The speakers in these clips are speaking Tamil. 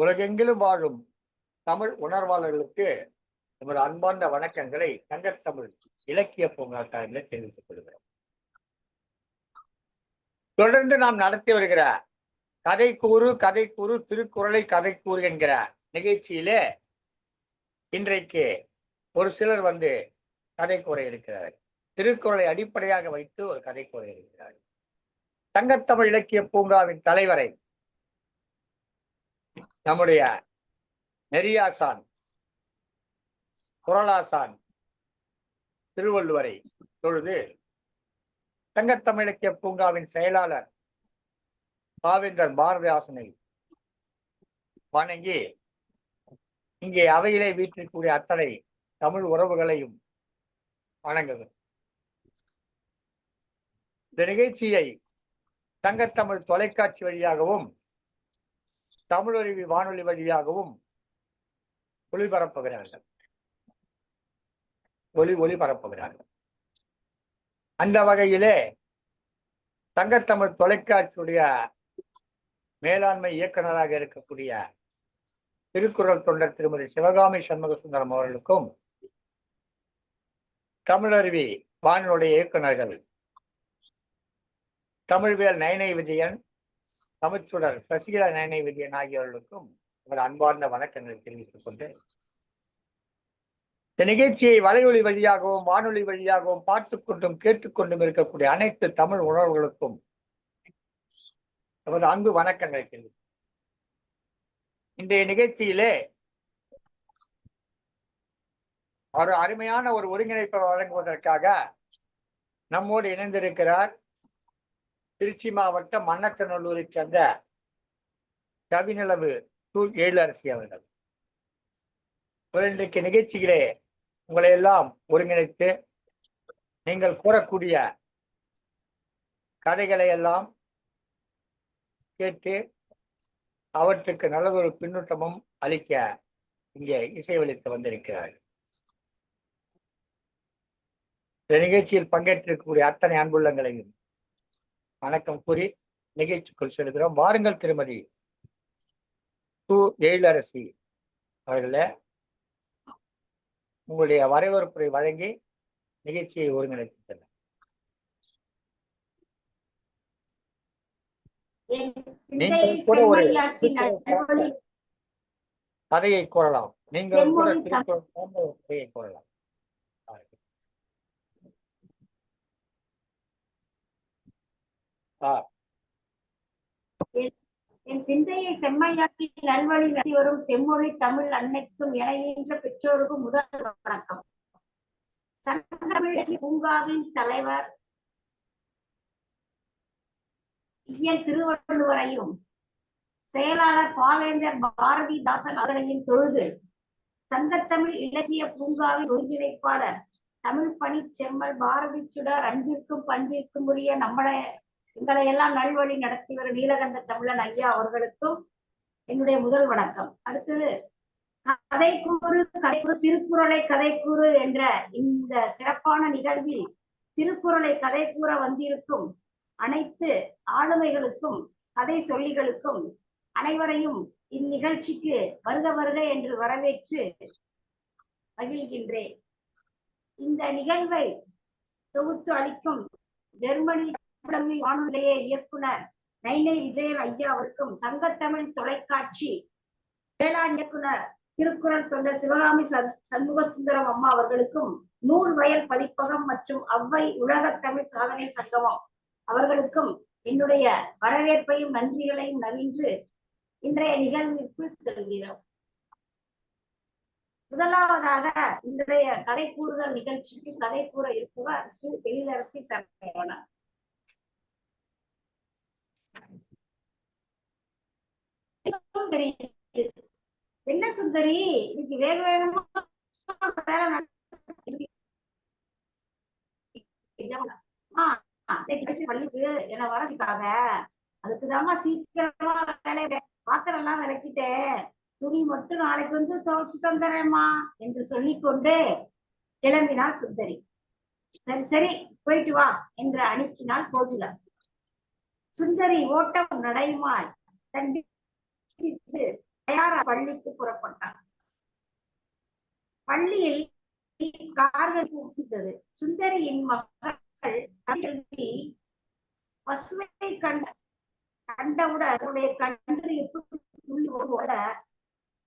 உலகெங்கிலும் வாழும் தமிழ் உணர்வாளர்களுக்கு நமது அன்பார்ந்த வணக்கங்களை தங்கத்தமிழ் இலக்கிய பூங்கா சார்பில் தெரிவித்துக் கொள்கிறோம். தொடர்ந்து நாம் நடத்தி வருகிற கதை கூறு திருக்குறளை கதை கூறு என்கிற நிகழ்ச்சியிலே இன்றைக்கு ஒரு சிலர் வந்து கதை கூற இருக்கிறார். திருக்குறளை அடிப்படையாக வைத்து ஒரு கதை கூற இருக்கிறார். தங்கத்தமிழ் இலக்கிய பூங்காவின் தலைவரை நம்முடைய நெறியாசான் குறளாசான் திருவள்ளுவரை தொழுது தங்கத்தமிழ் இலக்கிய பூங்காவின் செயலாளர் பாவேந்தர் பாரதிதாசனை வணங்கி இங்கே அவையிலே வீட்டிற்குரிய அத்தனை தமிழ் உறவுகளையும் வணங்குகிறோம். இந்த நிகழ்ச்சியை தங்கத்தமிழ் தொலைக்காட்சி வழியாகவும் தமிழருவி வானொலி வழியாகவும் ஒளிபரப்புகிறார்கள். ஒளிபரப்புகிறார்கள். அந்த வகையிலே தங்கத்தமிழ் தொலைக்காட்சியுடைய மேலாண்மை இயக்குநராக இருக்கக்கூடிய திருக்குறள் தொண்டர் திருமதி சிவகாமி சண்முக சுந்தரம் அவர்களுக்கும் தமிழருவி வானொலியுடைய இயக்குநர்கள் தமிழ்வேல் நயனை விஜயன், தமிழ்ச்சுடர் சசிகலா நயனை விஜயன் ஆகியோர்களுக்கும் ஒரு அன்பார்ந்த வணக்கங்களை தெரிவித்துக் கொண்டு இந்த நிகழ்ச்சியை வலையொலி வழியாகவும் வானொலி வழியாகவும் பார்த்துக் கொண்டும் கேட்டுக்கொண்டும் இருக்கக்கூடிய அனைத்து தமிழ் உணர்வுகளுக்கும் நமது அன்பு வணக்கங்களை தெரிவித்து இன்றைய நிகழ்ச்சியிலே ஒரு அருமையான ஒரு ஒருங்கிணைப்பை வழங்குவதற்காக நம்மோடு இணைந்திருக்கிறார் திருச்சி மாவட்டம் மண்ணச்சநல்லூரை சேர்ந்த கவிநிலவு எழிலரசி அவர்கள். இன்றைக்கு நிகழ்ச்சிகளே உங்களை எல்லாம் ஒருங்கிணைத்து நீங்கள் கூறக்கூடிய கதைகளை எல்லாம் கேட்டு அவற்றுக்கு நல்லதொரு பின்னூட்டமும் அளிக்க இங்கே இசையளித்து வந்திருக்கிறார். இந்த நிகழ்ச்சியில் பங்கேற்றிருக்கக்கூடிய அத்தனை அன்புள்ளங்களையும் வணக்கம் கூறி நிகழ்ச்சிக்குள் செல்கிறோம். வாருங்கள் திருமதி எழிலரசி அவர்களே, உங்களுடைய வரவேற்புரை வழங்கி நிகழ்ச்சியை ஒருங்கிணைத்து செல்ல நீங்கள் கூட ஒரு கதையை கூறலாம். நீங்கள் கூட திருக்குறள் கதையை கூறலாம். என் சிந்தையை செம்மையாக்கி நல்வழி நடத்தி வரும் செம்மொழி தமிழ் அன்னைக்கும் இணைகின்ற பெற்றோருக்கும் முதல் வணக்கம். சங்கமிழ் பூங்காவின் தலைவர் திருவள்ளுவரையும் செயலாளர் பாவேந்தர் பாரதிதாசன் அவர்களையும் தொழுது சங்கத்தமிழ் இலக்கிய பூங்காவின் ஒருங்கிணைப்பாளர் தமிழ் பணி செம்மல் பாரதி சுடர் அன்பிற்கும் பண்பிற்கும் உரிய எங்களை எல்லாம் நல்வழி நடத்தி வரும் நீலகண்ட தமிழன் ஐயா அவர்களுக்கும் என்னுடைய முதல் வணக்கம். அடுத்தது கதை கூறு திருக்குறளை கதை கூறு என்ற இந்த சிறப்பான நிகழ்வில் திருக்குறளை கதை கூற வந்திருக்கும் அனைத்து ஆளுமைகளுக்கும் கதை சொல்லிகளுக்கும் அனைவரையும் இந்நிகழ்ச்சிக்கு வருக வருக என்று வரவேற்று மகிழ்கின்றேன். இந்த நிகழ்வை தொகுத்து அளிக்கும் ஜெர்மனி வானொலிய இயக்குனர் நைனை விஜயன் ஐயா அவருக்கும் சங்கத்தமிழ் தொலைக்காட்சி வேளாண் இயக்குனர் திருக்குறள் தொண்டர் சிவகாமி சண்முக சுந்தரம் அம்மா அவர்களுக்கும் நூல் வயல் பதிப்பகம் மற்றும் அவ்வை உலக தமிழ் சாதனை சங்கமம் அவர்களுக்கும் என்னுடைய வரவேற்பையும் நன்றிகளையும் நவின்று இன்றைய நிகழ்விற்குள் செல்கிறோம். முதலாவதாக இன்றைய கதை கூறுதல் நிகழ்ச்சிக்கு கதை கூற இருப்பவர் எழிலரசி சரவணன். என்ன சுந்தரி இன்னைக்கு வேக வேகமா பள்ளிக்கு என்ன வரதுக்காக அதுக்குதாம்மா சீக்கிரமா பாத்திரம் எல்லாம் விளக்கிட்டேன், துணி மட்டும் நாளைக்கு வந்து துவைச்சு தந்துறேம்மா என்று சொல்லிக்கொண்டு கிளம்பினாள் சுந்தரி. சரி சரி போயிட்டு வா என்று அனுப்பினாள் கோகிலா. சுந்தரி ஓட்டம் நடையுமாய் தண்டி தயார் பள்ளிக்கு புறப்பட்டார். பள்ளியில் கார்கள் கூப்பிட்டது. சுந்தரியின் மகள் பசுவை கண்டவுடன் அவருடைய கன்று எப்படி துள்ளி ஓட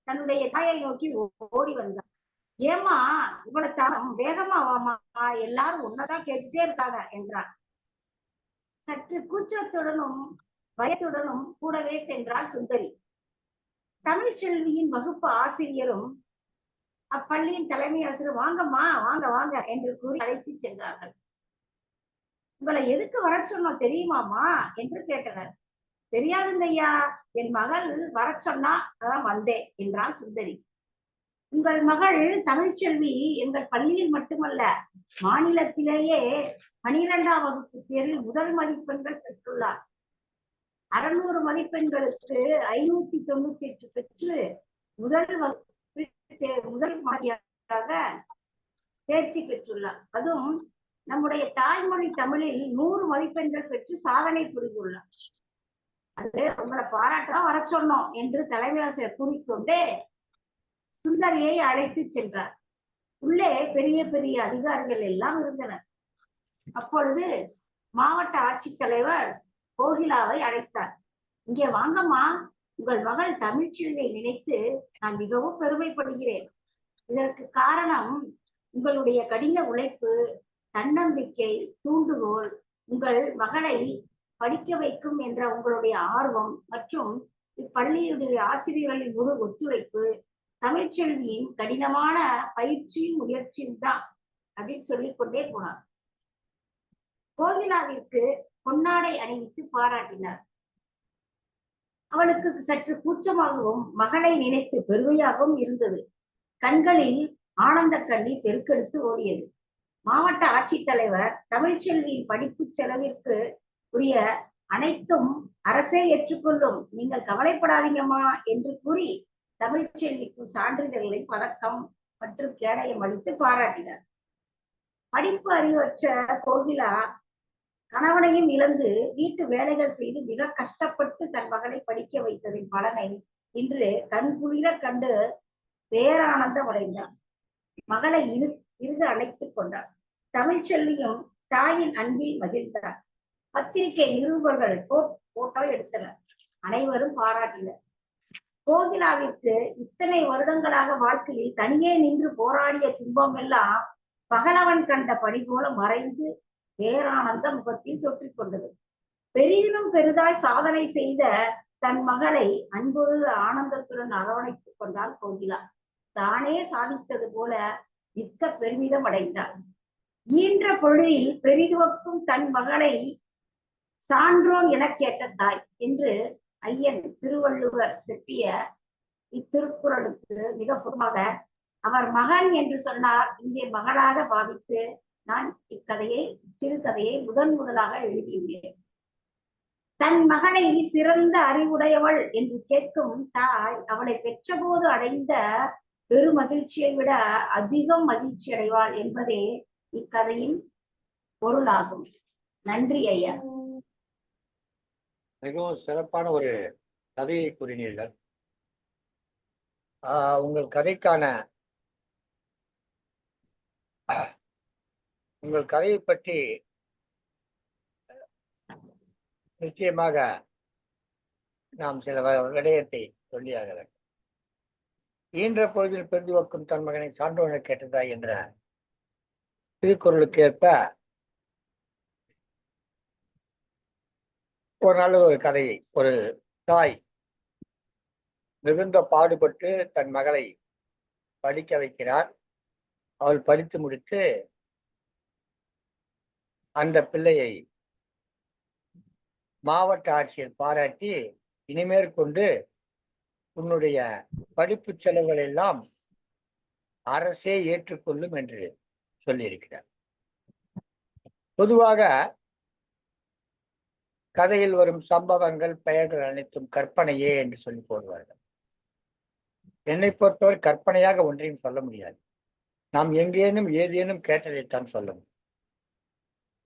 தன்னுடைய தாயை நோக்கி ஓடி வந்தார். ஏமா இவ்வளவு தாரம், வேகமா வாமா, எல்லாரும் ஒன்னதான் கேட்டுட்டே இருக்காங்க என்றார். சற்று கூச்சத்துடனும் பயத்துடனும் கூடவே சென்றாள் சுந்தரி. தமிழ்ச்செல்வியின் வகுப்பு ஆசிரியரும் அப்பள்ளியின் தலைமை ஆசிரியர் வாங்கம்மா வாங்க வாங்க என்று கூறி அழைத்து சென்றார்கள். உங்களை எதுக்கு வர சொன்னோம் தெரியுமாமா என்று கேட்டனர். தெரியாதுங்க ஐயா, என் மகள் வர சொன்னா அதான் வந்தேன் என்றாள் சுந்தரி. உங்கள் மகள் தமிழ்ச்செல்வி எங்கள் பள்ளியில் மட்டுமல்ல, மாநிலத்திலேயே 12ஆம் வகுப்பு தேர்வில் முதல் மதிப்பெண்கள் பெற்றுள்ளார். 600 மதிப்பெண்களுக்கு 598 பெற்று முதல் மாதிரியாக தேர்ச்சி பெற்றுள்ளார். அதுவும் நம்முடைய தாய்மொழி தமிழில் 100 மதிப்பெண்கள் பெற்று சாதனை புரிந்துள்ளார். அது உங்களை பாராட்டதான் வர சொன்னோம் என்று தலைமை ஆசிரியர் கூறிக்கொண்டே சுந்தரியை அழைத்து சென்றார். உள்ளே பெரிய பெரிய அதிகாரிகள் எல்லாம் இருந்தனர். அப்பொழுது மாவட்ட ஆட்சித்தலைவர் கோகிலாவை அழைத்தார். இங்கே வாங்கம்மா, உங்கள் மகள் தமிழ்ச்செல்வியை நினைத்து நான் மிகவும் பெருமைப்படுகிறேன். இதற்கு காரணம் உங்களுடைய கடின உழைப்பு, தன்னம்பிக்கை, தூண்டுகோல், உங்கள் மகளை படிக்க வைக்கும் என்ற உங்களுடைய ஆர்வம் மற்றும் இப்பள்ளியுடைய ஆசிரியர்களின் முழு ஒத்துழைப்பு, தமிழ்ச்செல்வியின் கடினமான பயிற்சியும் முயற்சியும் தான் அப்படின்னு சொல்லிக்கொண்டே போனார். கோகிலாவிற்கு பொன்னாடை அணிவித்து பாராட்டினார். அவளுக்கு சற்று கூச்சமாகவும் மகளை நினைத்து பெருமையாகவும் இருந்தது. கண்களில் ஆனந்த கண்ணீர் பெருக்கெடுத்து ஓடியது. மாவட்ட ஆட்சித்தலைவர் தமிழ்ச்செல்வியின் படிப்பு செலவிற்கு உரிய அனைத்தும் அரசே ஏற்றுக்கொள்ளும், நீங்கள் கவலைப்படாதீங்கம்மா என்று கூறி தமிழ்ச்செல்விக்கு சான்றிதழ்களை, பதக்கம் மற்றும் கேடயம் அளித்து பாராட்டினார். படிப்பு அறிவற்ற கோகிலா கணவனையும் இழந்து வீட்டு வேலைகள் செய்து மிக கஷ்டப்பட்டு தன் மகனை படிக்க வைத்ததின் பலனை இன்று கண்குளிர கண்டு பேரானந்தம் அடைந்தார். மகளை இறுக அணைத்துக் கொண்டார். தமிழ்ச்செல்வியும் தாயின் அன்பில் மகிழ்ந்தார். பத்திரிகை நிருபர்கள் போட்டோ எடுத்தனர். அனைவரும் பாராட்டினர். கோகிலாவிற்கு இத்தனை வருடங்களாக வாழ்க்கையில் தனியே நின்று போராடிய துன்பம் எல்லாம் பகலவன் கண்ட பணி போல மறைந்து பேரானந்த முகத்தில் தொற்றிக் கொண்டது. பெரிதிலும் பெரிதாய் சாதனை செய்த தன் மகளை அன்போடு ஆனந்தத்துடன் அரவணைத்துக் கொண்டாள் கோகிலா. தானே சாதித்தது போல மிக்க பெருமிதம் அடைந்தார். ஈன்ற பொழுதில் பெரிதுவக்கும் தன் மகளை சான்றோன் என கேட்ட தாய் என்று ஐயன் திருவள்ளுவர் செப்பிய இத்திருக்குறளுக்கு மிக பொதுவாக அவர் மகன் என்று சொன்னார். இங்கே மகளாக பாவித்து நான் சிறுகதையை முதலாக எழுதியுள்ளேன். தன் மகளை சிறந்த அறிவுடையவள் என்று கேட்கும் தாய் அவளை பெற்றபோது அடைந்த பெருமகிழ்ச்சியை விட அதிகம் மகிழ்ச்சி அடைவாள் என்பதே இக்கதையின் பொருளாகும். நன்றி ஐயா. மிகவும் சிறப்பான ஒரு கதையை கூறினீர்கள். உங்கள் கதையை பற்றி நிச்சயமாக நாம் சில விடயத்தை சொல்லியாக வேண்டும். ஈன்ற பொழுதில் பெருந்துவக்கும் தன் மகனை சான்றோனை கேட்டதா என்ற திருக்குறளுக்கு ஏற்ப ஒரு நல்ல ஒரு கதையை, ஒரு தாய் மிகுந்த பாடுபட்டு தன் மகளை படிக்க வைக்கிறார். அவள் படித்து முடித்து அந்த பிள்ளையை மாவட்ட ஆட்சியர் பாராட்டி இனிமேற்கொண்டு உன்னுடைய படிப்பு செலவுகள் எல்லாம் அரசே ஏற்றுக்கொள்ளும் என்று சொல்லியிருக்கிறார். பொதுவாக கதையில் வரும் சம்பவங்கள், பெயர்கள் அனைத்தும் கற்பனையே என்று சொல்லி போடுவார்கள். என்னை பொறுத்தவரை கற்பனையாக ஒன்றையும் சொல்ல முடியாது. நாம் எங்கேனும் ஏதேனும் கேட்டதைத்தான் சொல்ல முடியும்.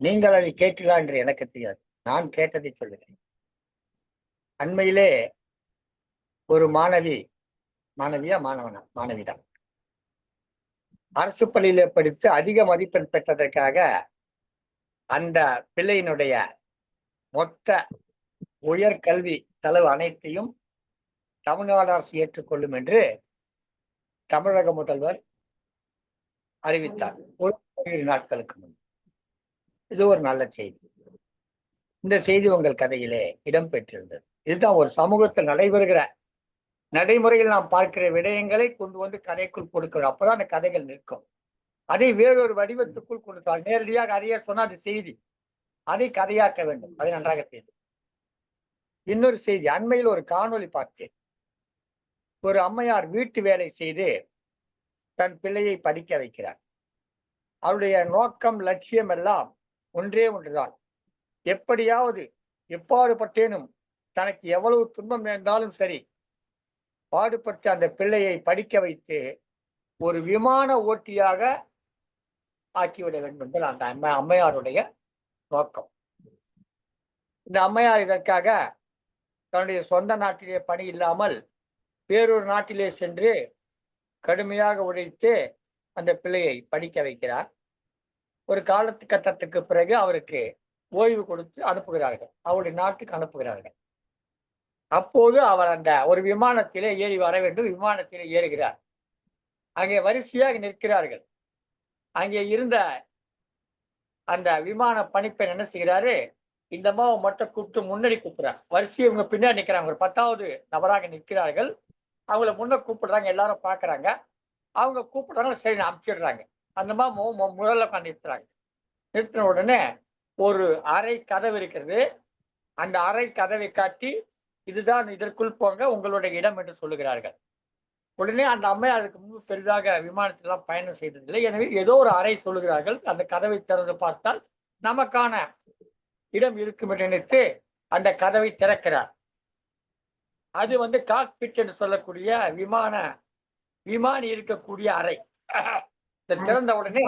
நீங்கள் அதை கேட்டீர்களா என்று எனக்கு தெரியாது. நான் கேட்டதை சொல்லுகிறேன். அண்மையிலே ஒரு மாணவி மாணவியா மாணவிதான். அரசு பள்ளியில படித்து அதிக மதிப்பெண் பெற்றதற்காக அந்த பிள்ளையினுடைய மொத்த உயர்கல்வி செலவு அனைத்தையும் தமிழ்நாடு அரசு ஏற்றுக்கொள்ளும் என்று தமிழக முதல்வர் அறிவித்தார் ஒரு நாட்களுக்கு முன். இது ஒரு நல்ல செய்தி. இந்த செய்தி உங்கள் கதையிலே இடம்பெற்றிருந்தது. இதுதான் ஒரு சமூகத்தில் நடைபெறுகிற நடைமுறையில் நாம் பார்க்கிற விடயங்களை கொண்டு வந்து கதைக்குள் கொடுக்கிறோம். அப்பதான் அந்த கதைகள் நிற்கும். அதை வேறொரு வடிவத்துக்குள் கொடுத்தால் நேரடியாக அதையே சொன்னா அது செய்தி, அதை கதையாக்க வேண்டும். அதை நன்றாக செய்து. இன்னொரு செய்தி, அண்மையில் ஒரு காணொளி பார்த்தேன். ஒரு அம்மையார் வீட்டு வேலை செய்து தன் பிள்ளையை படிக்க வைக்கிறார். அவருடைய நோக்கம் லட்சியம் எல்லாம் ஒன்றே ஒன்றுதான். எப்படியாவது எப்பாடுபட்டேனும் தனக்கு எவ்வளவு துன்பம் நேர்ந்தாலும் சரி, பாடுபட்டு அந்த பிள்ளையை படிக்க வைத்து ஒரு விமான ஓட்டியாக ஆக்கிவிட வேண்டும் என்பது அந்த அம்மையாருடைய நோக்கம். இந்த அம்மையார் இதற்காக தன்னுடைய சொந்த நாட்டிலே பணி இல்லாமல் வேறொரு நாட்டிலே சென்று கடுமையாக உழைத்து அந்த பிள்ளையை படிக்க வைக்கிறார். ஒரு கட்டத்துக்கு பிறகு அவருக்கு ஓய்வு கொடுத்து அனுப்புகிறார்கள், அவருடைய நாட்டுக்கு அனுப்புகிறார்கள். அப்போது அவர் அந்த ஒரு விமானத்திலே ஏறி வர வேண்டும். விமானத்திலே ஏறுகிறார். அங்கே வரிசையாக நிற்கிறார்கள். அங்கே இருந்த அந்த விமான பணிப்பெண் என்ன செய்கிறாரு, இந்த அம்மாவை மட்டும் கூப்பிட்டு முன்னாடி கூப்பிடுறாங்க. வரிசையை இவங்க பின்னாடி நிற்கிறாங்க. ஒரு 10வது நபராக நிற்கிறார்கள். அவங்கள முன்ன கூப்பிடுறாங்க. எல்லாரும் பாக்குறாங்க. அவங்க கூப்பிடுறாங்க. சரி அனுப்பிச்சிடுறாங்க. அந்த மாதிரி முதல்ல உட்காந்து நிறுத்துறாங்க. நிறுத்தின உடனே ஒரு அறை கதவு இருக்கிறது. அந்த அறை கதவை காட்டி இதுதான், இதற்குள் போங்க, உங்களுடைய இடம் என்று சொல்லுகிறார்கள். உடனே அந்த அம்மை அதுக்கு முன்பு பெரிதாக விமானத்திலாம் பயணம் செய்ததில்லை. எனவே ஏதோ ஒரு அறை சொல்லுகிறார்கள். அந்த கதவை திறந்து பார்த்தால் நமக்கான இடம் இருக்கும் என்று நினைத்து அந்த கதவை திறக்கிறார். அது காக்பிட் என்று சொல்லக்கூடிய விமானி இருக்கக்கூடிய அறை. திறந்த உடனே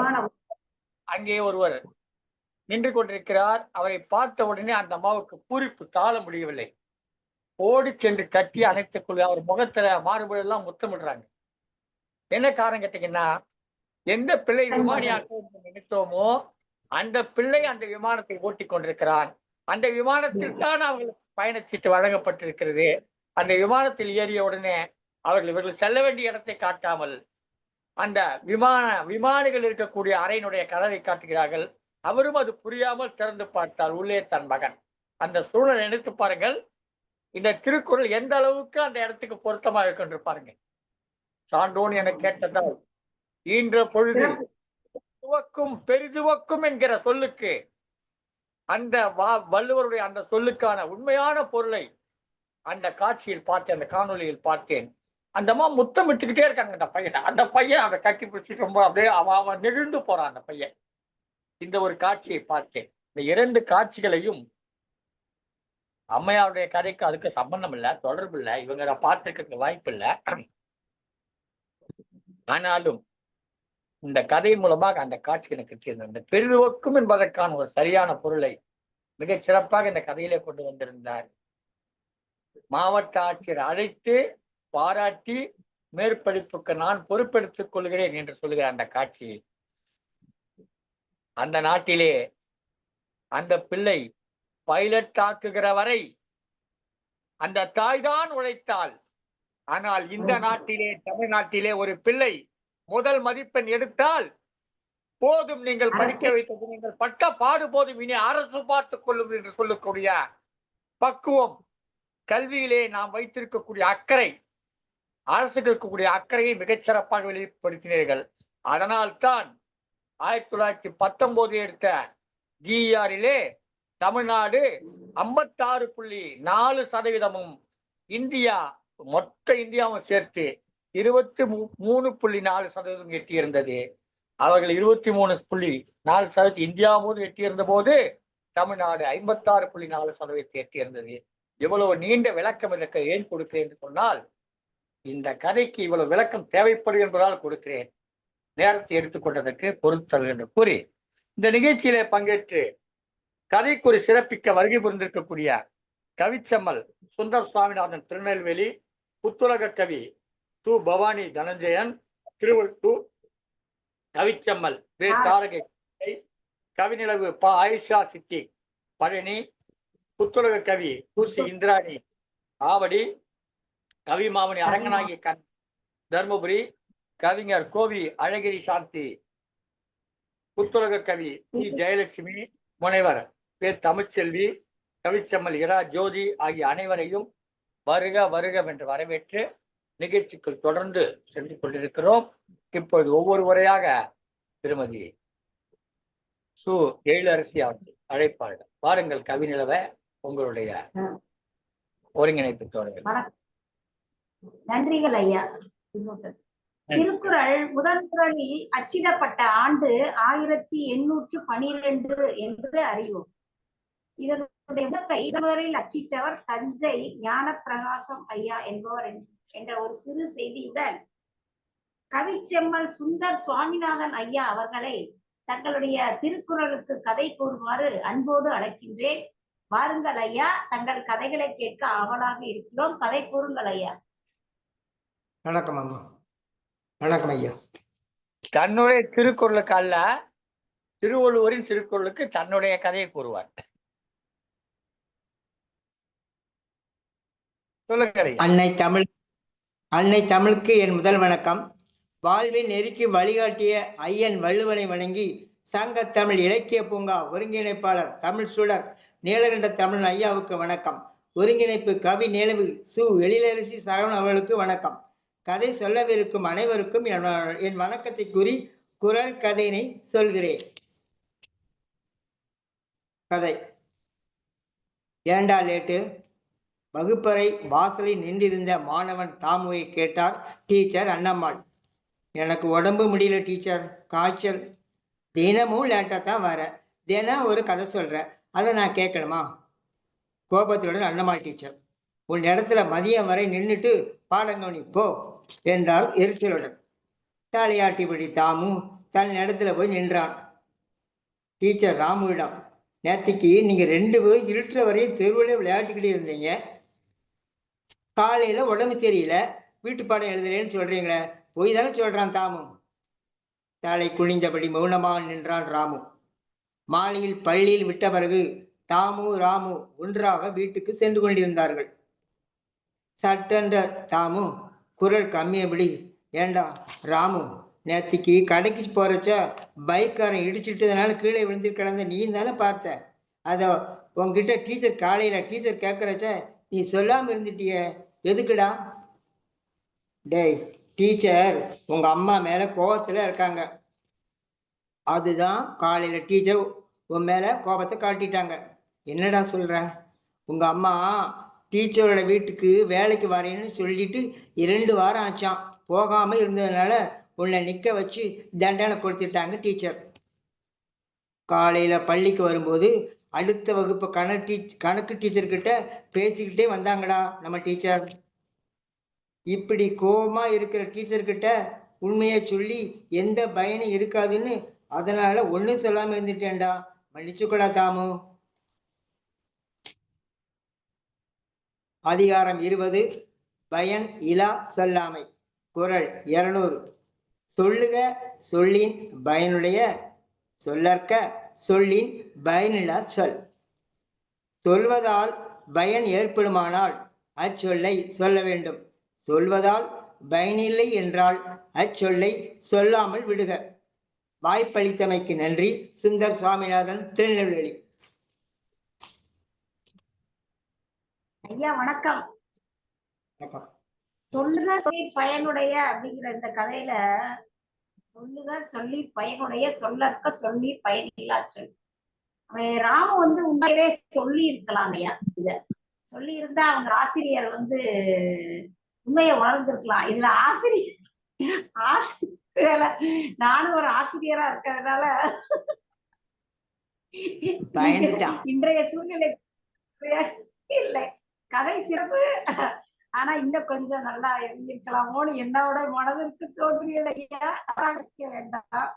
அங்கே ஒருவர் நின்று கொண்டிருக்கிறார். அவரை பார்த்த உடனே அந்த அம்மாவுக்கு பூரிப்பு தாழ முடியவில்லை. ஓடி சென்று கட்டி அணைத்துக் கொள்ள அவர் முகத்துல மாறுபடெல்லாம் முத்தமிடுறாங்க. என்ன காரணம் கேட்டீங்கன்னா, எந்த பிள்ளை விமானியாக நினைத்தோமோ அந்த பிள்ளை அந்த விமானத்தை ஓட்டி கொண்டிருக்கிறான். அந்த விமானத்தில் தான் அவர்களுக்கு பயணச்சீட்டு வழங்கப்பட்டிருக்கிறது. அந்த விமானத்தில் ஏறிய உடனே இவர்கள் செல்ல வேண்டிய இடத்தை காட்டாமல் அந்த விமானிகள் இருக்கக்கூடிய அறையினுடைய கதவை காட்டுகிறார்கள். அவரும் அது புரியாமல் திறந்து பார்த்தார். உள்ளே தன் மகன். அந்த சூழலை நினைத்து பாருங்கள். இந்த திருக்குறள் எந்த அளவுக்கு அந்த இடத்துக்கு பொருத்தமா இருக்கு பாருங்க. சான்றோன் என கேட்டதால் ஈன்ற பொழுது துவக்கும் பெரிதுவக்கும் என்கிற சொல்லுக்கு, அந்த வள்ளுவருடைய அந்த சொல்லுக்கான உண்மையான பொருளை அந்த காட்சியில் பார்த்தேன், அந்த காணொலியில் பார்த்தேன். அந்த அம்மா முத்தமிட்டுக்கிட்டே இருக்காங்க. அந்த பையன் அதை கட்டி பிடிச்சிட்டு ரொம்ப அப்படியே அவன் நெகிழ்ந்து போறான் அந்த பையன். இந்த ஒரு காட்சியை பார்த்தேன். இந்த 2 காட்சிகளையும் அம்மையாருடைய கதைக்கு அதுக்கு சம்பந்தம் இல்லை, தொடர்பு இல்லை, இவங்க அதை பார்த்துருக்க வாய்ப்பு இல்லை. ஆனாலும் இந்த கதை மூலமாக அந்த காட்சி எனக்கு தெரிந்தது. இந்த பெருதுவக்கும் என்பதற்கான ஒரு சரியான பொருளை மிகச் சிறப்பாக இந்த கதையிலே கொண்டு வந்திருந்தார். மாவட்ட ஆட்சியர் அழைத்து பாராட்டி மேற்படிப்புக்கு நான் பொறுப்பெடுத்துக் கொள்கிறேன் என்று சொல்லுகிற அந்த காட்சி, அந்த நாட்டிலே அந்த பிள்ளை பைலட் ஆக்குகிற வரை அந்த தாய்தான் உழைத்தாள். ஆனால் இந்த நாட்டிலே, தமிழ்நாட்டிலே ஒரு பிள்ளை முதல் மதிப்பெண் எடுத்தால் போதும், நீங்கள் படிக்க வைத்தது, நீங்கள் பட்ட பாடு போதும், இனி அரசு பார்த்துக் கொள்ளும் என்று சொல்லக்கூடிய பக்குவம், கல்வியிலே நாம் வைத்திருக்கக்கூடிய அக்கறை, அரசுக்கு இருக்கக்கூடிய அக்கறையை மிகச்சிறப்பாக வெளிப்படுத்தினீர்கள். அதனால்தான் 1919 எடுத்த ஜிஆரிலே தமிழ்நாடு 56.4%, இந்தியா மொத்த இந்தியாவும் சேர்த்து 23.4% எட்டியிருந்தது. அவர்கள் 23.4% இந்தியா போது எட்டியிருந்த போது தமிழ்நாடு 56.4% எட்டியிருந்தது. இவ்வளவு நீண்ட விளக்கம் இதற்கு ஏன் கொடுக்கிறேன் என்று சொன்னால், இந்த கதைக்கு இவ்வளவு விளக்கம் தேவைப்படும் என்பதால் கொடுக்கிறேன். நேரத்தை எடுத்துக்கொண்டதற்கு பொறுத்தல் என்று கூறி, இந்த நிகழ்ச்சியிலே பங்கேற்று கதைக்குறி சிறப்பிக்க வருகை புரிந்திருக்கக்கூடிய கவிச்சம்மல் சுந்தர் சுவாமிநாதன் திருநெல்வேலி, புத்துலக கவி சு பவானி தனஞ்சயன், திருவள்ளூர் கவிச்சம்மல் வே தாரகை, கவிநிலவு ப ஆயிஷா சித்தி, பழனி புத்துலக கவி பூசி இந்திராணி ஆவடி, கவிமாமணி அரங்கநாயகி கண் தர்மபுரி, கவிஞர் கோவி அழகிரி சாந்தி, புத்துலக கவி டி ஜெயலட்சுமி, முனைவர் பே தமிழ்ச்செல்வி, கவிச்சம்மல் இரா ஜோதி ஆகிய அனைவரையும் வருக வருக என்று வரவேற்று நிகழ்ச்சிக்குள் தொடர்ந்து சென்று கொண்டிருக்கிறோம். இப்பொழுது ஒவ்வொரு முறையாக திருமதி சு எழிலரசி அவர்கள் அழைப்பார்கள். பாருங்கள் கவிநிலவ உங்களுடைய ஒருங்கிணைப்பு தோழர்கள். நன்றிகள் ஐயா. திருக்குறள் முதல் குறளில் அச்சிடப்பட்ட ஆண்டு 1812 என்று அறிவோம். இதனுடைய முதலில் அச்சிட்டவர் தஞ்சை ஞானப்பிரகாசம் ஐயா என்பவர் என்ற ஒரு சிறு செய்தியுடன் கவிச்செம்மல் சுந்தர் சுவாமிநாதன் ஐயா அவர்களை தங்களுடைய திருக்குறளுக்கு கதை கூறுமாறு அன்போடு அழைக்கின்றேன். வாருங்கள் ஐயா, தங்கள் கதைகளை கேட்க ஆவலாக இருக்கிறோம். கதை கூறுங்கள் ஐயா. வணக்கம் அம்மா. வணக்கம் ஐயா. தன்னுடைய திருக்குறளுக்கு அல்ல, திருவள்ளுவரின் திருக்குறளுக்கு தன்னுடைய கதையை கூறுவார். சொல்லுங்கள். அன்னை தமிழுக்கு என் முதல் வணக்கம். வாழ்வில் நெருக்கி வழிகாட்டிய ஐயன் வள்ளுவனை வணங்கி சங்கத்தமிழ் இலக்கிய பூங்கா ஒருங்கிணைப்பாளர் தமிழ் சுடர் நீலகண்ட தமிழ் ஐயாவுக்கு வணக்கம். ஒருங்கிணைப்பு கவி நிலவு சு எழிலரசி சரவணன் அவர்களுக்கு வணக்கம். கதை சொல்லவிருக்கும் அனைவருக்கும் என் வணக்கத்தை கூறி குறள் கதையினை சொல்கிறேன். கதை. ஏண்டா லேட்டு? வகுப்பறை வாசலில் நின்றிருந்த மாணவன் தாமுவை கேட்டார் டீச்சர் அண்ணம்மாள். எனக்கு உடம்பு முடியல டீச்சர், காய்ச்சல். தினமும் லேட்டா தான் வர, தினம் ஒரு கதை சொல்ற, அதை நான் கேட்கணுமா? கோபத்துடன் அண்ணம்மாள் டீச்சர். உன் இடத்துல மதியம் வரை நின்றுட்டு பாடங்கவனி போ என்றார் எரிச்சலுடன். தலையாட்டிபடி தாமு தன் இடத்துல போய் நின்றான். டீச்சர் ராமுவிடம், நேற்றுக்கு நீங்க 2 பேரும் இருட்டுற வரையும் தெருவில் விளையாட்டுக்கிட்டே இருந்தீங்க. காலையில உடம்பு சரியில்லை, வீட்டு பாடம் எழுதலேன்னு சொல்றீங்களே, போய் தானே சொல்றான் தாமு. தலை குனிந்தபடி மௌனமாக நின்றான் ராமு. மாலையில் பள்ளியில் விட்ட பிறகு தாமு ராமு ஒன்றாக வீட்டுக்கு சென்று கொண்டிருந்தார்கள். சட்டென்ற தாமு குரல் கம்மியபடி, ஏண்டா ராமு, நேத்திக்கு கடைக்கு போறச்ச பைக்காரன் இடிச்சுட்டதுனால கீழே விழுந்து கிடந்த நீ தானே பார்த்த. அத உங்ககிட்ட டீச்சர் காலையில டீச்சர் கேட்கறச்ச நீ சொல்லாம இருந்துட்டிய, எதுக்குடா? டேய், டீச்சர் உங்க அம்மா மேல கோபத்துல இருக்காங்க. அதுதான் காலையில டீச்சர் உன் மேல கோபத்தை காட்டிட்டாங்க. என்னடா சொல்ற? உங்க அம்மா டீச்சரோட வீட்டுக்கு வேலைக்கு வரேன்னு சொல்லிட்டு 2 வாரம் ஆச்சான். போகாம இருந்ததுனால உன்னை நிக்க வச்சு தண்டனை கொடுத்துட்டாங்க டீச்சர். காலையில பள்ளிக்கு வரும்போது அடுத்த வகுப்பு கணக்கு டீச்சர் கிட்ட பேசிக்கிட்டே வந்தாங்கடா நம்ம டீச்சர். இப்படி கோபமா இருக்கிற டீச்சர் கிட்ட உண்மையை சொல்லி எந்த பயனும் இருக்காதுன்னு அதனால ஒண்ணும் சொல்லாம இருந்துட்டேன்டா, மன்னிச்சுக்கூடா தாமு. அதிகாரம் 20 பயன் இலா சொல்லாமை. குறள் 200. சொல்லுக சொல்லின் பயனுடைய, சொல்லற்க சொல்லின் பயனில்லா சொல். சொல்வதால் பயன் ஏற்படுமானால் அச்சொல்லை சொல்ல வேண்டும். சொல்வதால் பயனில்லை என்றால் அச்சொல்லை சொல்லாமல் விடுக. வாய்ப்பளித்தமைக்கு நன்றி. சுந்தர் சுவாமிநாதன், திருநெல்வேலி. ஐயா வணக்கம். சொல்லுக சொல்லி பயனுடைய அப்படிங்கிற இந்த கதையில சொல்லுக சொல்லி பயனுடைய, சொல்லற்க சொல்லி பயனில்லா சொல். அவன் ராமு உண்மையிலே சொல்லி இருக்கலாம் ஐயா. இத சொல்லி இருந்தா அவங்க ஆசிரியர் உண்மையை உணர்ந்திருக்கலாம். இதுல ஆசிரியர் நானும் ஒரு ஆசிரியரா இருக்கிறதுனால இன்றைய சூழ்நிலை இல்லை. கதை சிறப்பு, ஆனா இன்னும் கொஞ்சம் நல்லா இருந்திருக்கலாமோன்னு என்னோட மனதிற்கு தோன்றியதையா வேண்டாம்.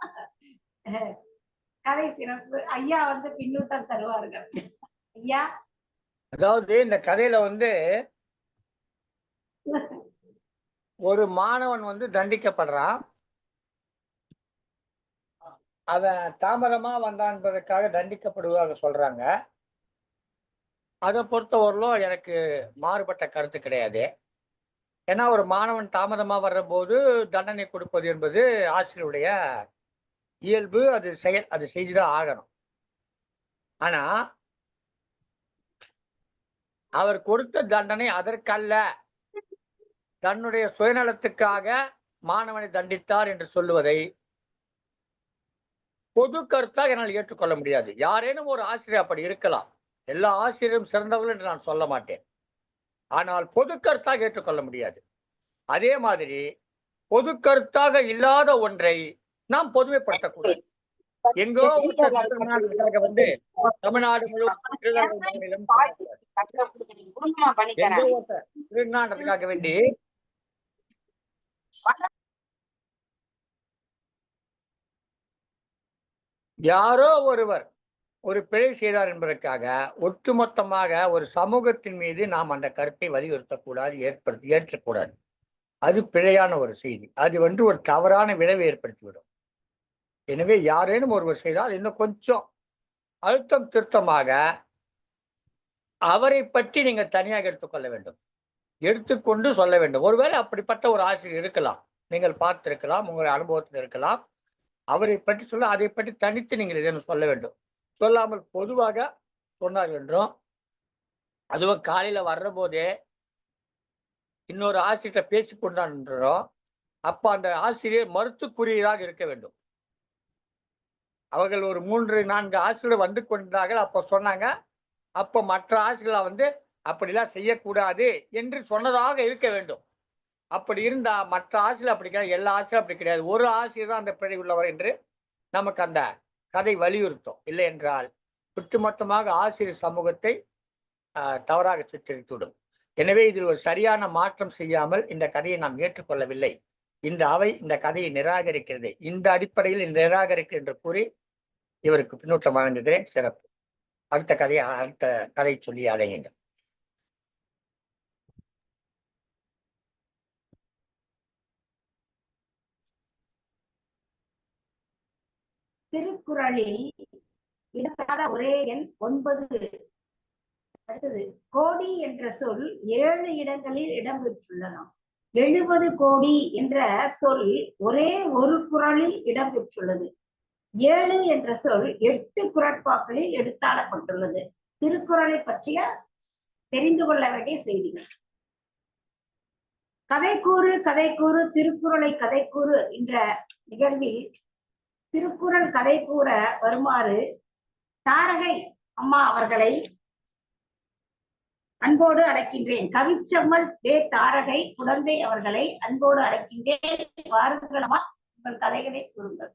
கதை சிறப்பு. ஐயா பின்னூட்டம் தருவார்கள். ஐயா, அதாவது இந்த கதையில ஒரு மாணவன் வந்து தண்டிக்கப்படுறான். அவன் தாமதமா வந்தான் என்பதற்காக தண்டிக்கப்படுவதாக சொல்றாங்க. அதை பொறுத்தவரையிலும் எனக்கு மாறுபட்ட கருத்து கிடையாது. ஏன்னா ஒரு மாணவன் தாமதமா வர்ற போது தண்டனை கொடுப்பது என்பது ஆசிரியருடைய இயல்பு, அது செயல், அது செய்துதான் ஆகணும். ஆனா அவர் கொடுத்த தண்டனை அதற்கல்ல, தன்னுடைய சுயநலத்துக்காக மாணவனை தண்டித்தார் என்று சொல்லுவதை பொது கருத்தாக என்னால் ஏற்றுக்கொள்ள முடியாது. யாரேனும் ஒரு ஆசிரியர் அப்படி இருக்கலாம். எல்லா ஆசிரியரும் சிறந்தவர்கள் என்று நான் சொல்ல மாட்டேன். ஆனால் பொது கருத்தாக ஏற்றுக்கொள்ள முடியாது. அதே மாதிரி பொது கருத்தாக இல்லாத ஒன்றை நாம் பொதுமைப்படுத்தக்கூடாது. எங்கோ வந்து தமிழ்நாடு முழுவதும் திருநாட்டுக்காக வேண்டி யாரோ ஒருவர் ஒரு பிழை செய்தார் என்பதற்காக ஒட்டுமொத்தமாக ஒரு சமூகத்தின் மீது நாம் அந்த கருத்தை வலியுறுத்தக்கூடாது, ஏற்றக்கூடாது. அது பிழையான ஒரு செய்தி. அது வந்து ஒரு தவறான விளைவை ஏற்படுத்திவிடும். எனவே யாரேனும் ஒருவர் செய்தால் இன்னும் கொஞ்சம் அழுத்தம் திருத்தமாக அவரை பற்றி நீங்க தனியாக எடுத்துக்கொள்ள வேண்டும், எடுத்துக்கொண்டு சொல்ல வேண்டும். ஒருவேளை அப்படிப்பட்ட ஒரு ஆசிரியர் இருக்கலாம், நீங்கள் பார்த்திருக்கலாம், உங்களுடைய அனுபவத்தில் இருக்கலாம். அவரை பற்றி சொல்ல, அதை பற்றி தனித்து நீங்கள் இதனை சொல்ல வேண்டும். சொல்லாமல் பொதுவாக சொன்னார் என்றும், அதுவும் காலையில வர்ற போதே இன்னொரு ஆசிரியர்கிட்ட பேசிக்கொண்டான் என்றும், அப்ப அந்த ஆசிரியர் மறுத்துக்குரியதாக இருக்க வேண்டும். அவர்கள் ஒரு 3-4 ஆசிரியர் வந்து கொண்டார்கள். அப்ப சொன்னாங்க, அப்ப மற்ற ஆசிரியர்கள் வந்து அப்படிலாம் செய்யக்கூடாது என்று சொன்னதாக இருக்க வேண்டும். அப்படி இருந்தா மற்ற ஆசிரியர் அப்படி கிடையாது, எல்லா ஆசிரியரும் அப்படி கிடையாது, ஒரு ஆசிரியர் தான் அந்த பிழை உள்ளவர் என்று நமக்கு அந்த கதை வலியுறுத்தும். இல்லை என்றால் ஒட்டுமொத்தமாக ஆசிரியர் சமூகத்தை தவறாக சித்தரித்துவிடும். எனவே இதில் ஒரு சரியான மாற்றம் செய்யாமல் இந்த கதையை நாம் ஏற்றுக்கொள்ளவில்லை. இந்த அவை இந்த கதையை நிராகரிக்கிறது. இந்த அடிப்படையில் நிராகரிக்க என்று கூறி இவருக்கு பின்னூட்டம் வழங்குகிறேன். சிறப்பு. அடுத்த கதை சொல்லி அடையுங்கள். திருக்குறளில் இடம்பெறாத ஒரே எண் 9. அடுத்தது, கோடி என்ற சொல் 7 இடங்களில் இடம்பெற்றுள்ளதாம். 70 கோடி என்ற சொல் ஒரே ஒரு குறளில் இடம்பெற்றுள்ளது. 7 என்ற சொல் 8 குறட்பாக்களில் எடுத்தாளப்பட்டுள்ளது. திருக்குறளை பற்றிய தெரிந்து கொள்ள வேண்டிய செய்திகள். கதைக்கூறு கதைக்கூறு திருக்குறளை கதைக்கூறு என்ற நிகழ்வில் திருக்குறள் கதை கூற வருமாறு தாரகை அம்மா அவர்களை அன்போடு அழைக்கின்றேன். கவிச்செம்மல் தாரகை குழந்தை அவர்களை அன்போடு அழைக்கின்றேன். வாருங்கள் அம்மா, உங்கள் கதைகளை கூறுங்கள்.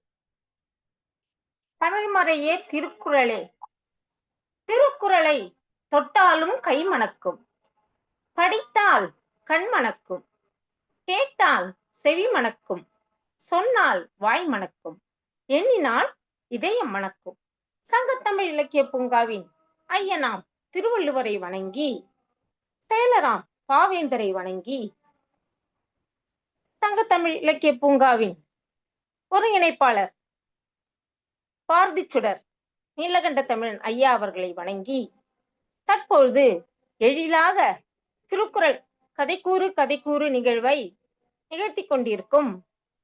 தமிழ்மறையே திருக்குறளே. திருக்குறளை தொட்டாலும் கை மணக்கும், படித்தால் கண் மணக்கும், கேட்டால் செவி மணக்கும், சொன்னால் வாய் மணக்கும், எண்ணினால் இதயம் மணக்கும். சங்கத்தமிழ் இலக்கிய பூங்காவின் ஐயனாம் திருவள்ளுவரை வணங்கி, செயலராம் பாவேந்தரை வணங்கி, சங்கத்தமிழ் இலக்கிய பூங்காவின் ஒருங்கிணைப்பாளர் பார்திச்சுடர் நீலகண்ட தமிழன் ஐயா அவர்களை வணங்கி, தற்பொழுது எழிலாக திருக்குறள் கதைக்கூறு கதைக்கூறு நிகழ்வை நிகழ்த்தி கொண்டிருக்கும்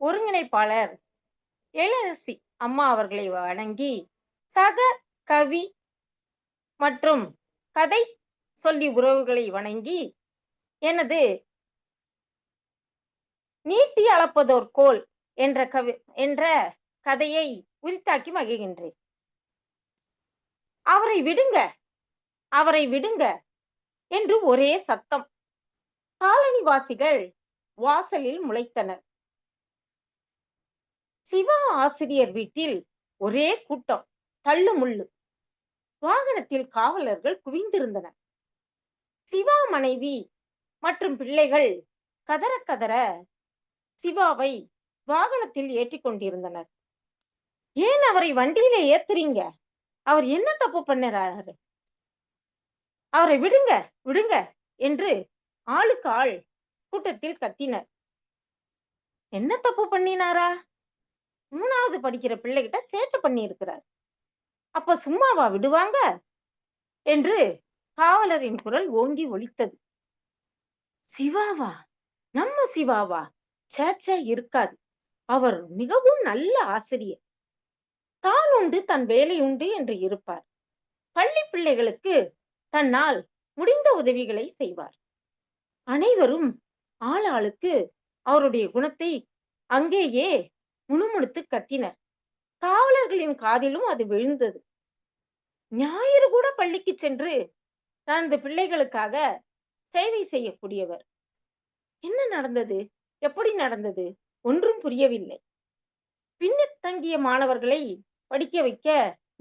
ஒருங்கிணைப்பாளர் எழிலரசி அம்மா அவர்களை வணங்கி, சக கவி மற்றும் கதை சொல்லி உறவுகளை வணங்கி, எனது நீட்டி அளப்பதோர் கோல் என்ற கதையை உரித்தாக்கி மகிழ்கின்றேன். அவரை விடுங்க, அவரை விடுங்க என்று ஒரே சத்தம். காலனிவாசிகள் வாசலில் முளைத்தனர். சிவா ஆசிரியர் வீட்டில் ஒரே கூட்டம், தள்ளு முள்ளு. வாகனத்தில் காவலர்கள் குவிந்திருந்தனர். சிவா மனைவி மற்றும் பிள்ளைகள் கதற கதற சிவாவை வாகனத்தில் ஏற்றிக் கொண்டிருந்தனர். ஏன் அவரை வண்டியில ஏத்துறீங்க? அவர் என்ன தப்பு பண்ணுறாரு? அவரை விடுங்க விடுங்க என்று ஆளுக்கு ஆள் கூட்டத்தில் கத்தினர். என்ன தப்பு பண்ணினாரா? 3வது படிக்கிற பிள்ளைகிட்ட சேட்டை பண்ணி இருக்கிறார். அப்ப சும்மாவா விடுவாங்க என்று காவலரின் குரல் ஓங்கி ஒலித்தது. சிவாவா? நம்ம சிவாவா? சேச்சே, இருக்காது. அவர் மிகவும் நல்ல ஆசிரியர். தான் உண்டு தன் வேலை உண்டு என்று இருப்பார். பள்ளி பிள்ளைகளுக்கு தன்னால் முடிந்த உதவிகளை செய்வார். அனைவரும் ஆளாளுக்கு அவருடைய குணத்தை அங்கேயே முணுமுணுத்து கத்தினர். காவலர்களின் காதிலும் அது விழுந்தது. ஞாயிறு கூட பள்ளிக்கு சென்று தனது பிள்ளைகளுக்காக சேவை செய்யக்கூடியவர். என்ன நடந்தது? எப்படி நடந்தது? ஒன்றும் புரியவில்லை. பின்தங்கிய மாணவர்களை படிக்க வைக்க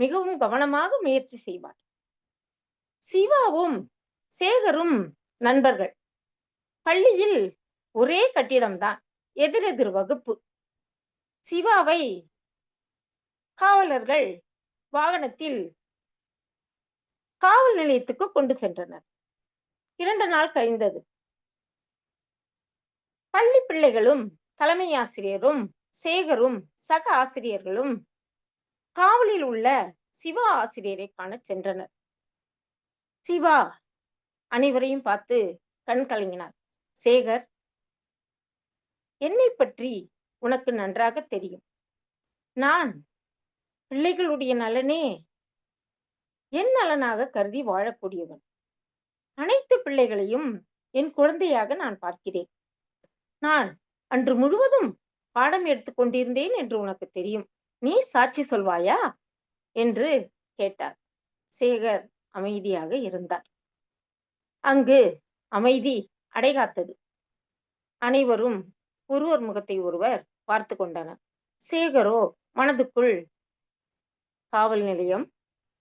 மிகவும் கவனமாக முயற்சி செய்வார். சிவாவும் சேகரும் நண்பர்கள். பள்ளியில் ஒரே கட்டிடம்தான், எதிரெதிர் வகுப்பு. சிவாவை காவலர்கள் வாகனத்தில் காவல் நிலையத்துக்கு கொண்டு சென்றனர். 2 நாள் கழிந்தது. பள்ளி பிள்ளைகளும் தலைமை ஆசிரியரும் சேகரும் சக ஆசிரியர்களும் காவலில் உள்ள சிவா ஆசிரியரை காண சென்றனர். சிவா அனைவரையும் பார்த்து கண் கலங்கினார். சேகர், என்னை பற்றி உனக்கு நன்றாக தெரியும். நான் பிள்ளைகளுடைய நலனே என் நலனாக கருதி வாழக்கூடியவன். அனைத்து பிள்ளைகளையும் என் குழந்தையாக நான் பார்க்கிறேன். நான் அன்று முழுவதும் பாடம் எடுத்துக் கொண்டிருந்தேன் என்று உனக்கு தெரியும். நீ சாட்சி சொல்வாயா என்று கேட்டார். சேகர் அமைதியாக இருந்தார். அங்கு அமைதி அடைகாத்தது. அனைவரும் ஒருவர் முகத்தை ஒருவர் பார்த்து கொண்டனர். சேகரோ மனதுக்குள் காவல் நிலையம்,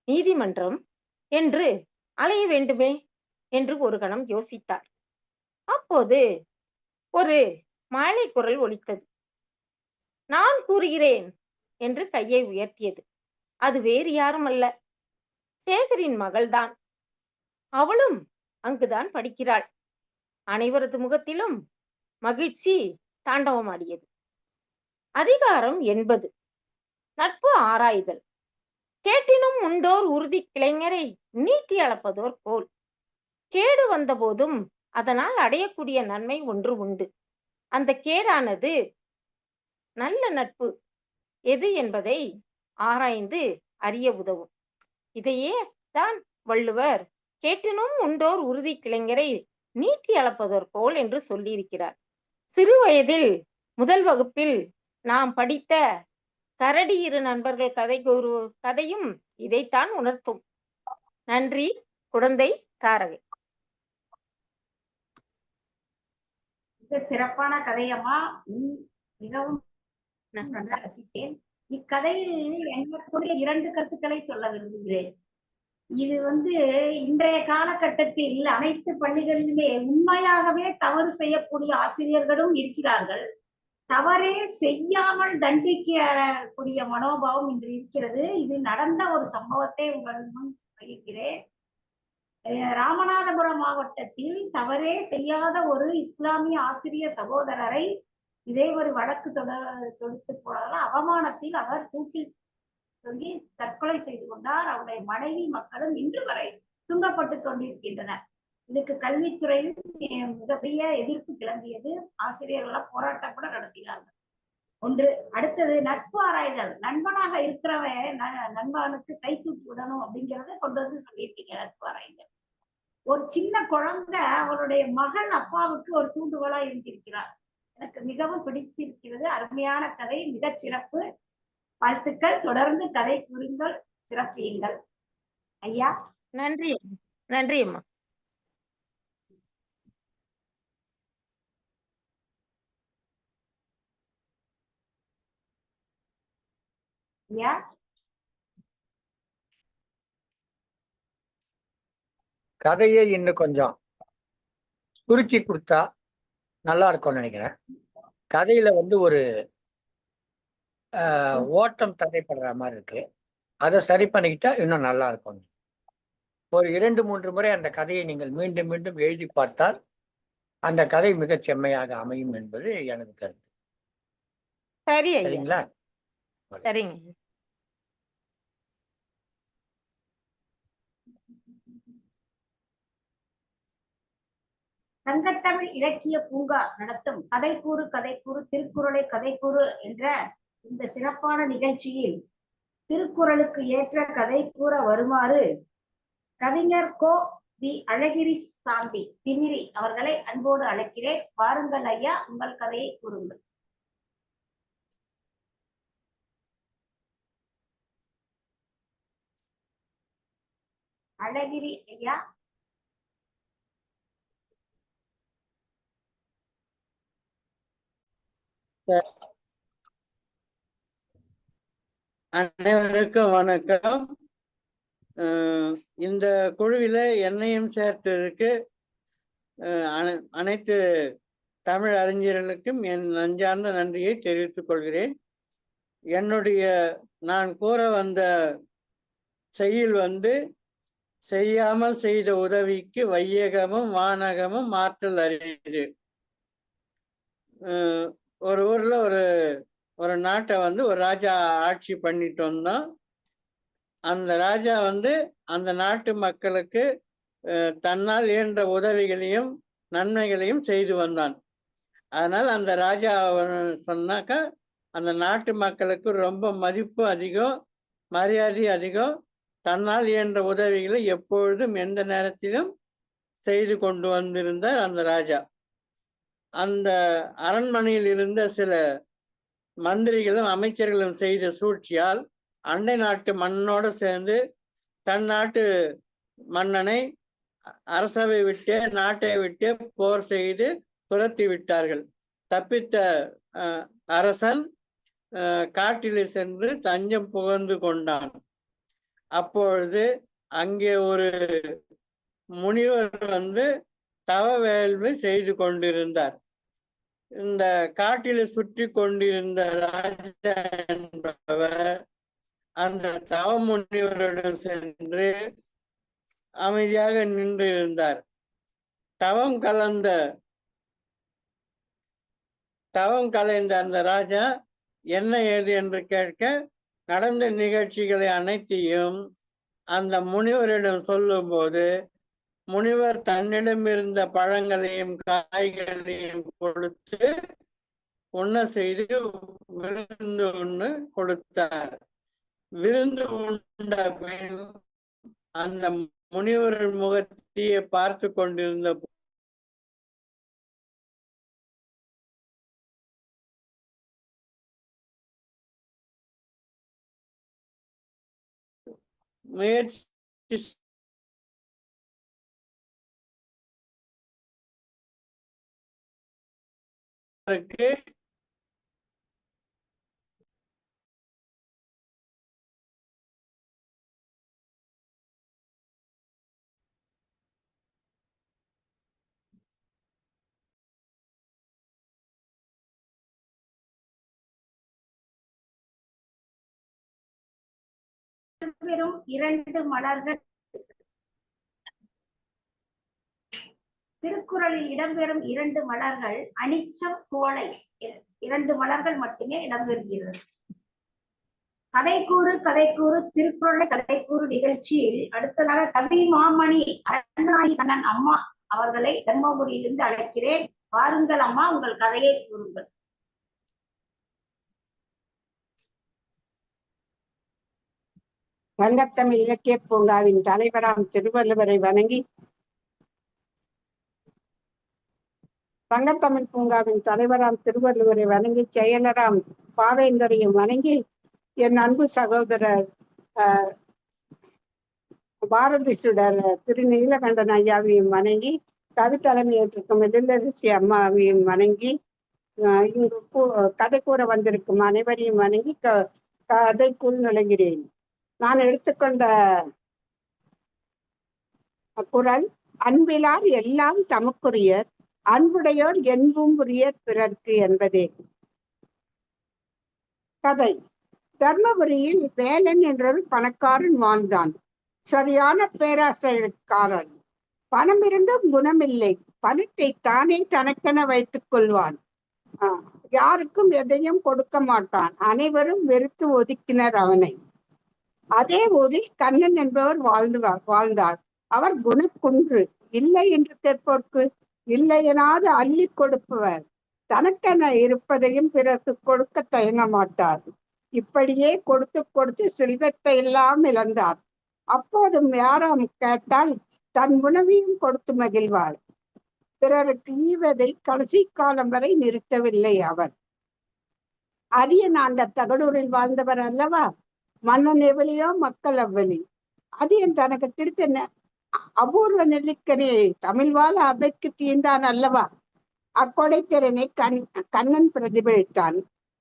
நீதிமன்றம் என்று அலைய வேண்டுமே என்று ஒரு கணம் யோசித்தார். அப்போது ஒரு மாலை குரல் ஒலித்தது. நான் கூறுகிறேன் என்று கையை உயர்த்தியது. அது வேறு யாரும் அல்ல, சேகரின் மகள்தான். அவளும் அங்குதான் படிக்கிறாள். அனைவரது முகத்திலும் மகிழ்ச்சி தாண்டவமாடியது. அதிகாரம் 80. நட்பு ஆராய்தல். கேட்டினும் உண்டோர் உறுதி கிளைஞரை நீட்டி அளப்பதோர் போல். கேடு வந்த போதும் அதனால் அடையக்கூடிய நன்மை ஒன்று உண்டு. அந்த கேடானது நல்ல நட்பு எது என்பதை ஆராய்ந்து அறிய உதவும். இதையே தான் வள்ளுவர் கேட்டினும் உண்டோர் உறுதி கிளைஞரை நீட்டி அளப்பதோர் போல் என்று சொல்லியிருக்கிறார். சிறு வயதில் முதல் வகுப்பில் நாம் படித்த கரடி இரு நண்பர்கள் கதையும் இதைத்தான் உணர்த்தும். நன்றி. குழந்தை தாரகை. சிறப்பான கதையம்மா, மிகவும் நன்றாக ரசித்தேன். இக்கதையில் எனக்குரிய 2 கருத்துக்களை சொல்ல விரும்புகிறேன். இது இன்றைய காலகட்டத்தில் அனைத்து பள்ளிகளிலுமே உண்மையாகவே தவறு செய்யக்கூடிய ஆசிரியர்களும் இருக்கிறார்கள். தவறே செய்யாமல் தண்டிக்கக்கூடிய மனோபாவம் இன்று இருக்கிறது. இது நடந்த ஒரு சம்பவத்தை உங்கள் முன் பகிர்கிறேன். ராமநாதபுரம் மாவட்டத்தில் தவறே செய்யாத ஒரு இஸ்லாமிய ஆசிரியர் சகோதரரை இதே ஒரு வழக்கு தொடுத்து போனால அவமானத்தில் அவர் தூக்கில் தொங்கி தற்கொலை செய்து கொண்டார். அவருடைய மனைவி மக்களும் இன்று வரை துன்பப்பட்டு கொண்டிருக்கின்றனர். இதுக்கு கல்வித்துறையில் மிகப்பெரிய எதிர்ப்பு கிளம்பியது. ஆசிரியர்கள் போராட்டம் கூட நடத்தினார்கள். ஒன்று. அடுத்தது நட்பு ஆராய்தல். நண்பனாக இருக்கிறவன் நண்பனுக்கு கை தூக்கி விடணும் அப்படிங்கிறத கொண்டு சொல்லியிருக்கீங்க. நட்பு ஆராய்தல். ஒரு சின்ன குழந்தை அவருடைய மகள் அப்பாவுக்கு ஒரு தூண்டுகோலா இருந்திருக்கிறார். எனக்கு மிகவும் பிடித்திருக்கிறது. அருமையான கதை, மிகச் சிறப்பு. வாழ்த்துக்கள். தொடர்ந்து கதை கூறுங்கள், சிறப்பியுங்கள். ஐயா. நன்றி. நன்றி அம்மா. ஐயா. கதையை இன்னும் கொஞ்சம் சுருக்கி கொடுத்தா நல்லா இருக்கும்னு நினைக்கிறேன். கதையில ஒரு ஓட்டம் தடைப்படுற மாதிரி இருக்கு. அதை சரி பண்ணிக்கிட்டா இன்னும் நல்லா இருக்கும். ஒரு 2-3 முறை அந்த கதையை நீங்கள் மீண்டும் மீண்டும் எழுதி பார்த்தால் அந்த கதை மிகச் செம்மையாக அமையும் என்பது எனது கருத்து. சரி ஐயா. சரிங்களா? சரிங்க. சங்கத்தமிழ் இலக்கிய பூங்கா நடத்தும் கதைக்கூறு திருக்குறளை கதைக்கூறு என்ற இந்த சிறப்பான நிகழ்ச்சியில் திருக்குறளுக்கு ஏற்ற கதை கூற வருமாறு கவிஞர் கோ வி அழகிரி சாம்பி திமிரி அவர்களை அன்போடு அழைக்கிறேன். வாருங்கள் ஐயா, உங்கள் கதையை கூறுங்கள். அழகிரி ஐயா. அனைவருக்கும் வணக்கம். இந்த குழுவில என்னையும் சேர்த்ததுக்கு அனைத்து தமிழ் அறிஞர்களுக்கும் என் நெஞ்சார்ந்த நன்றியை தெரிவித்துக் கொள்கிறேன். நான் கூற வந்த செய்யுள் செய்யாமல் செய்த உதவிக்கு வையகமும் வானகமும் ஆற்றல் அறியுது. ஒரு ஊர்ல ஒரு நாட்டை ஒரு ராஜா ஆட்சி பண்ணிட்டு வந்தோம். அந்த ராஜா அந்த நாட்டு மக்களுக்கு தன்னால் இயன்ற உதவிகளையும் நன்மைகளையும் செய்து வந்தான். அதனால் அந்த ராஜா சொன்னாக்கா அந்த நாட்டு மக்களுக்கு ரொம்ப மதிப்பு அதிகம், மரியாதை அதிகம். தன்னால் இயன்ற உதவிகளை எப்பொழுதும் எந்த நேரத்திலும் செய்து கொண்டு வந்திருந்தார் அந்த ராஜா. அந்த அரண்மனையில் இருந்த சில மந்திரிகளும் அமைச்சர்களும் செய்த சூழ்ச்சியால் அண்டை நாட்டு மன்னனோடு சேர்ந்து தன் நாட்டு மன்னனை அரசவை விட்டே நாட்டை விட்டே போர் செய்து துரத்தி விட்டார்கள். தப்பித்த அரசன் காட்டிலே சென்று தஞ்சம் புகுந்து கொண்டான். அப்பொழுது அங்கே ஒரு முனிவர் தவ வேள்வி செய்து கொண்டிருந்தார். இந்த காட்டில் சுற்றி கொண்டிருந்த ராஜா என்பவர் அந்த தவ முனிவரிடம் சென்று அமைதியாக நின்று இருந்தார். தவம் கலைந்த அந்த ராஜா என்ன ஏது என்று கேட்க நடந்த நிகழ்ச்சிகளை அனைத்தையும் அந்த முனிவரிடம் சொல்லும் போது முனிவர் தன்னிடம் இருந்த பழங்களையும் காய்களையும் கொடுத்து உண்ண செய்து விருந்து ஒன்று கொடுத்தார். விருந்து உண்ட பின் அந்த முனிவர் முகத்தையே பார்த்து கொண்டிருந்த முயற்சி பெறும் இரண்டு மலர்கள் திருக்குறளில் இடம்பெறும் இரண்டு மலர்கள் அனிச்சம், குவளை. இரண்டு மலர்கள் மட்டுமே இடம்பெறுகிறது. கதைக்கூறு திருக்குறளை கதைக்கூறு நிகழ்ச்சியில் அடுத்ததாக கவி மாமணி அரண்நாயகி கண்ணன் அம்மா அவர்களை தர்மபுரியிலிருந்து அழைக்கிறேன். வாருங்கள் அம்மா, உங்கள் கதையை கூறுங்கள். சங்கத்தமிழ் இலக்கிய பூங்காவின் தலைவராம் திருவள்ளுவரை வணங்கி செயலராம் பாவேந்தரையும் வணங்கி என் அன்பு சகோதரர் பாரதி சுடர் திரு நீலகண்டன் ஐயாவையும் வணங்கி கவித்தலைமை ஏற்றிருக்கும் எதிர்லரசி அம்மாவையும் வணங்கி இங்கு கதை கூற வந்திருக்கும் அனைவரையும் வணங்கி கதைக்குள் நுழைகிறேன். நான் எடுத்துக்கொண்ட குறள் அன்பிலார் எல்லாம் தமக்குரியர், அன்புடையோர் என்பும் உரியர் பிறர்க்கு என்பதே. கதை. தர்மபுரியில் வேலன் என்றொரு பணக்காரன் வாழ்ந்தான். சரியான பேராசைக்காரன். பணம் இருந்தும் குணமில்லை. பணத்தை தானே தனக்கென வைத்துக் கொள்வான். யாருக்கும் எதையும் கொடுக்க மாட்டான். அனைவரும் வெறுத்து ஒதுக்கினர் அவனை. அதே ஊரில் கண்ணன் என்பவர் வாழ்ந்தார். அவர் குணக்குன்று. இல்லை என்று கேட்போர்க்கு இல்லையெனாது அள்ளி கொடுப்பவர். தனக்கென இருப்பதையும் பிறருக்கு கொடுக்க தயங்க மாட்டார். இப்படியே கொடுத்து கொடுத்து செல்வத்தை எல்லாம் இழந்தார். அப்போதும் யாரும் கேட்டால் தன் உணவையும் கொடுத்து மகிழ்வார். பிறருக்கு ஈவதை கடைசி காலம் வரை நிறுத்தவில்லை அவர். அரியன் ஆண்ட தகடூரில் வாழ்ந்தவர் அல்லவா? மன்னன் எவ்வளியோ மக்கள் அவ்வளி. அரியன் தனக்கு கிடைத்த அபூர்வ நெல்லிக்கனியை தமிழ் வாழ அவைக்கு தீர்ந்தான் அல்லவா? அக்கொடைத்திறனை கண்ணன் பிரதிபலித்தான்.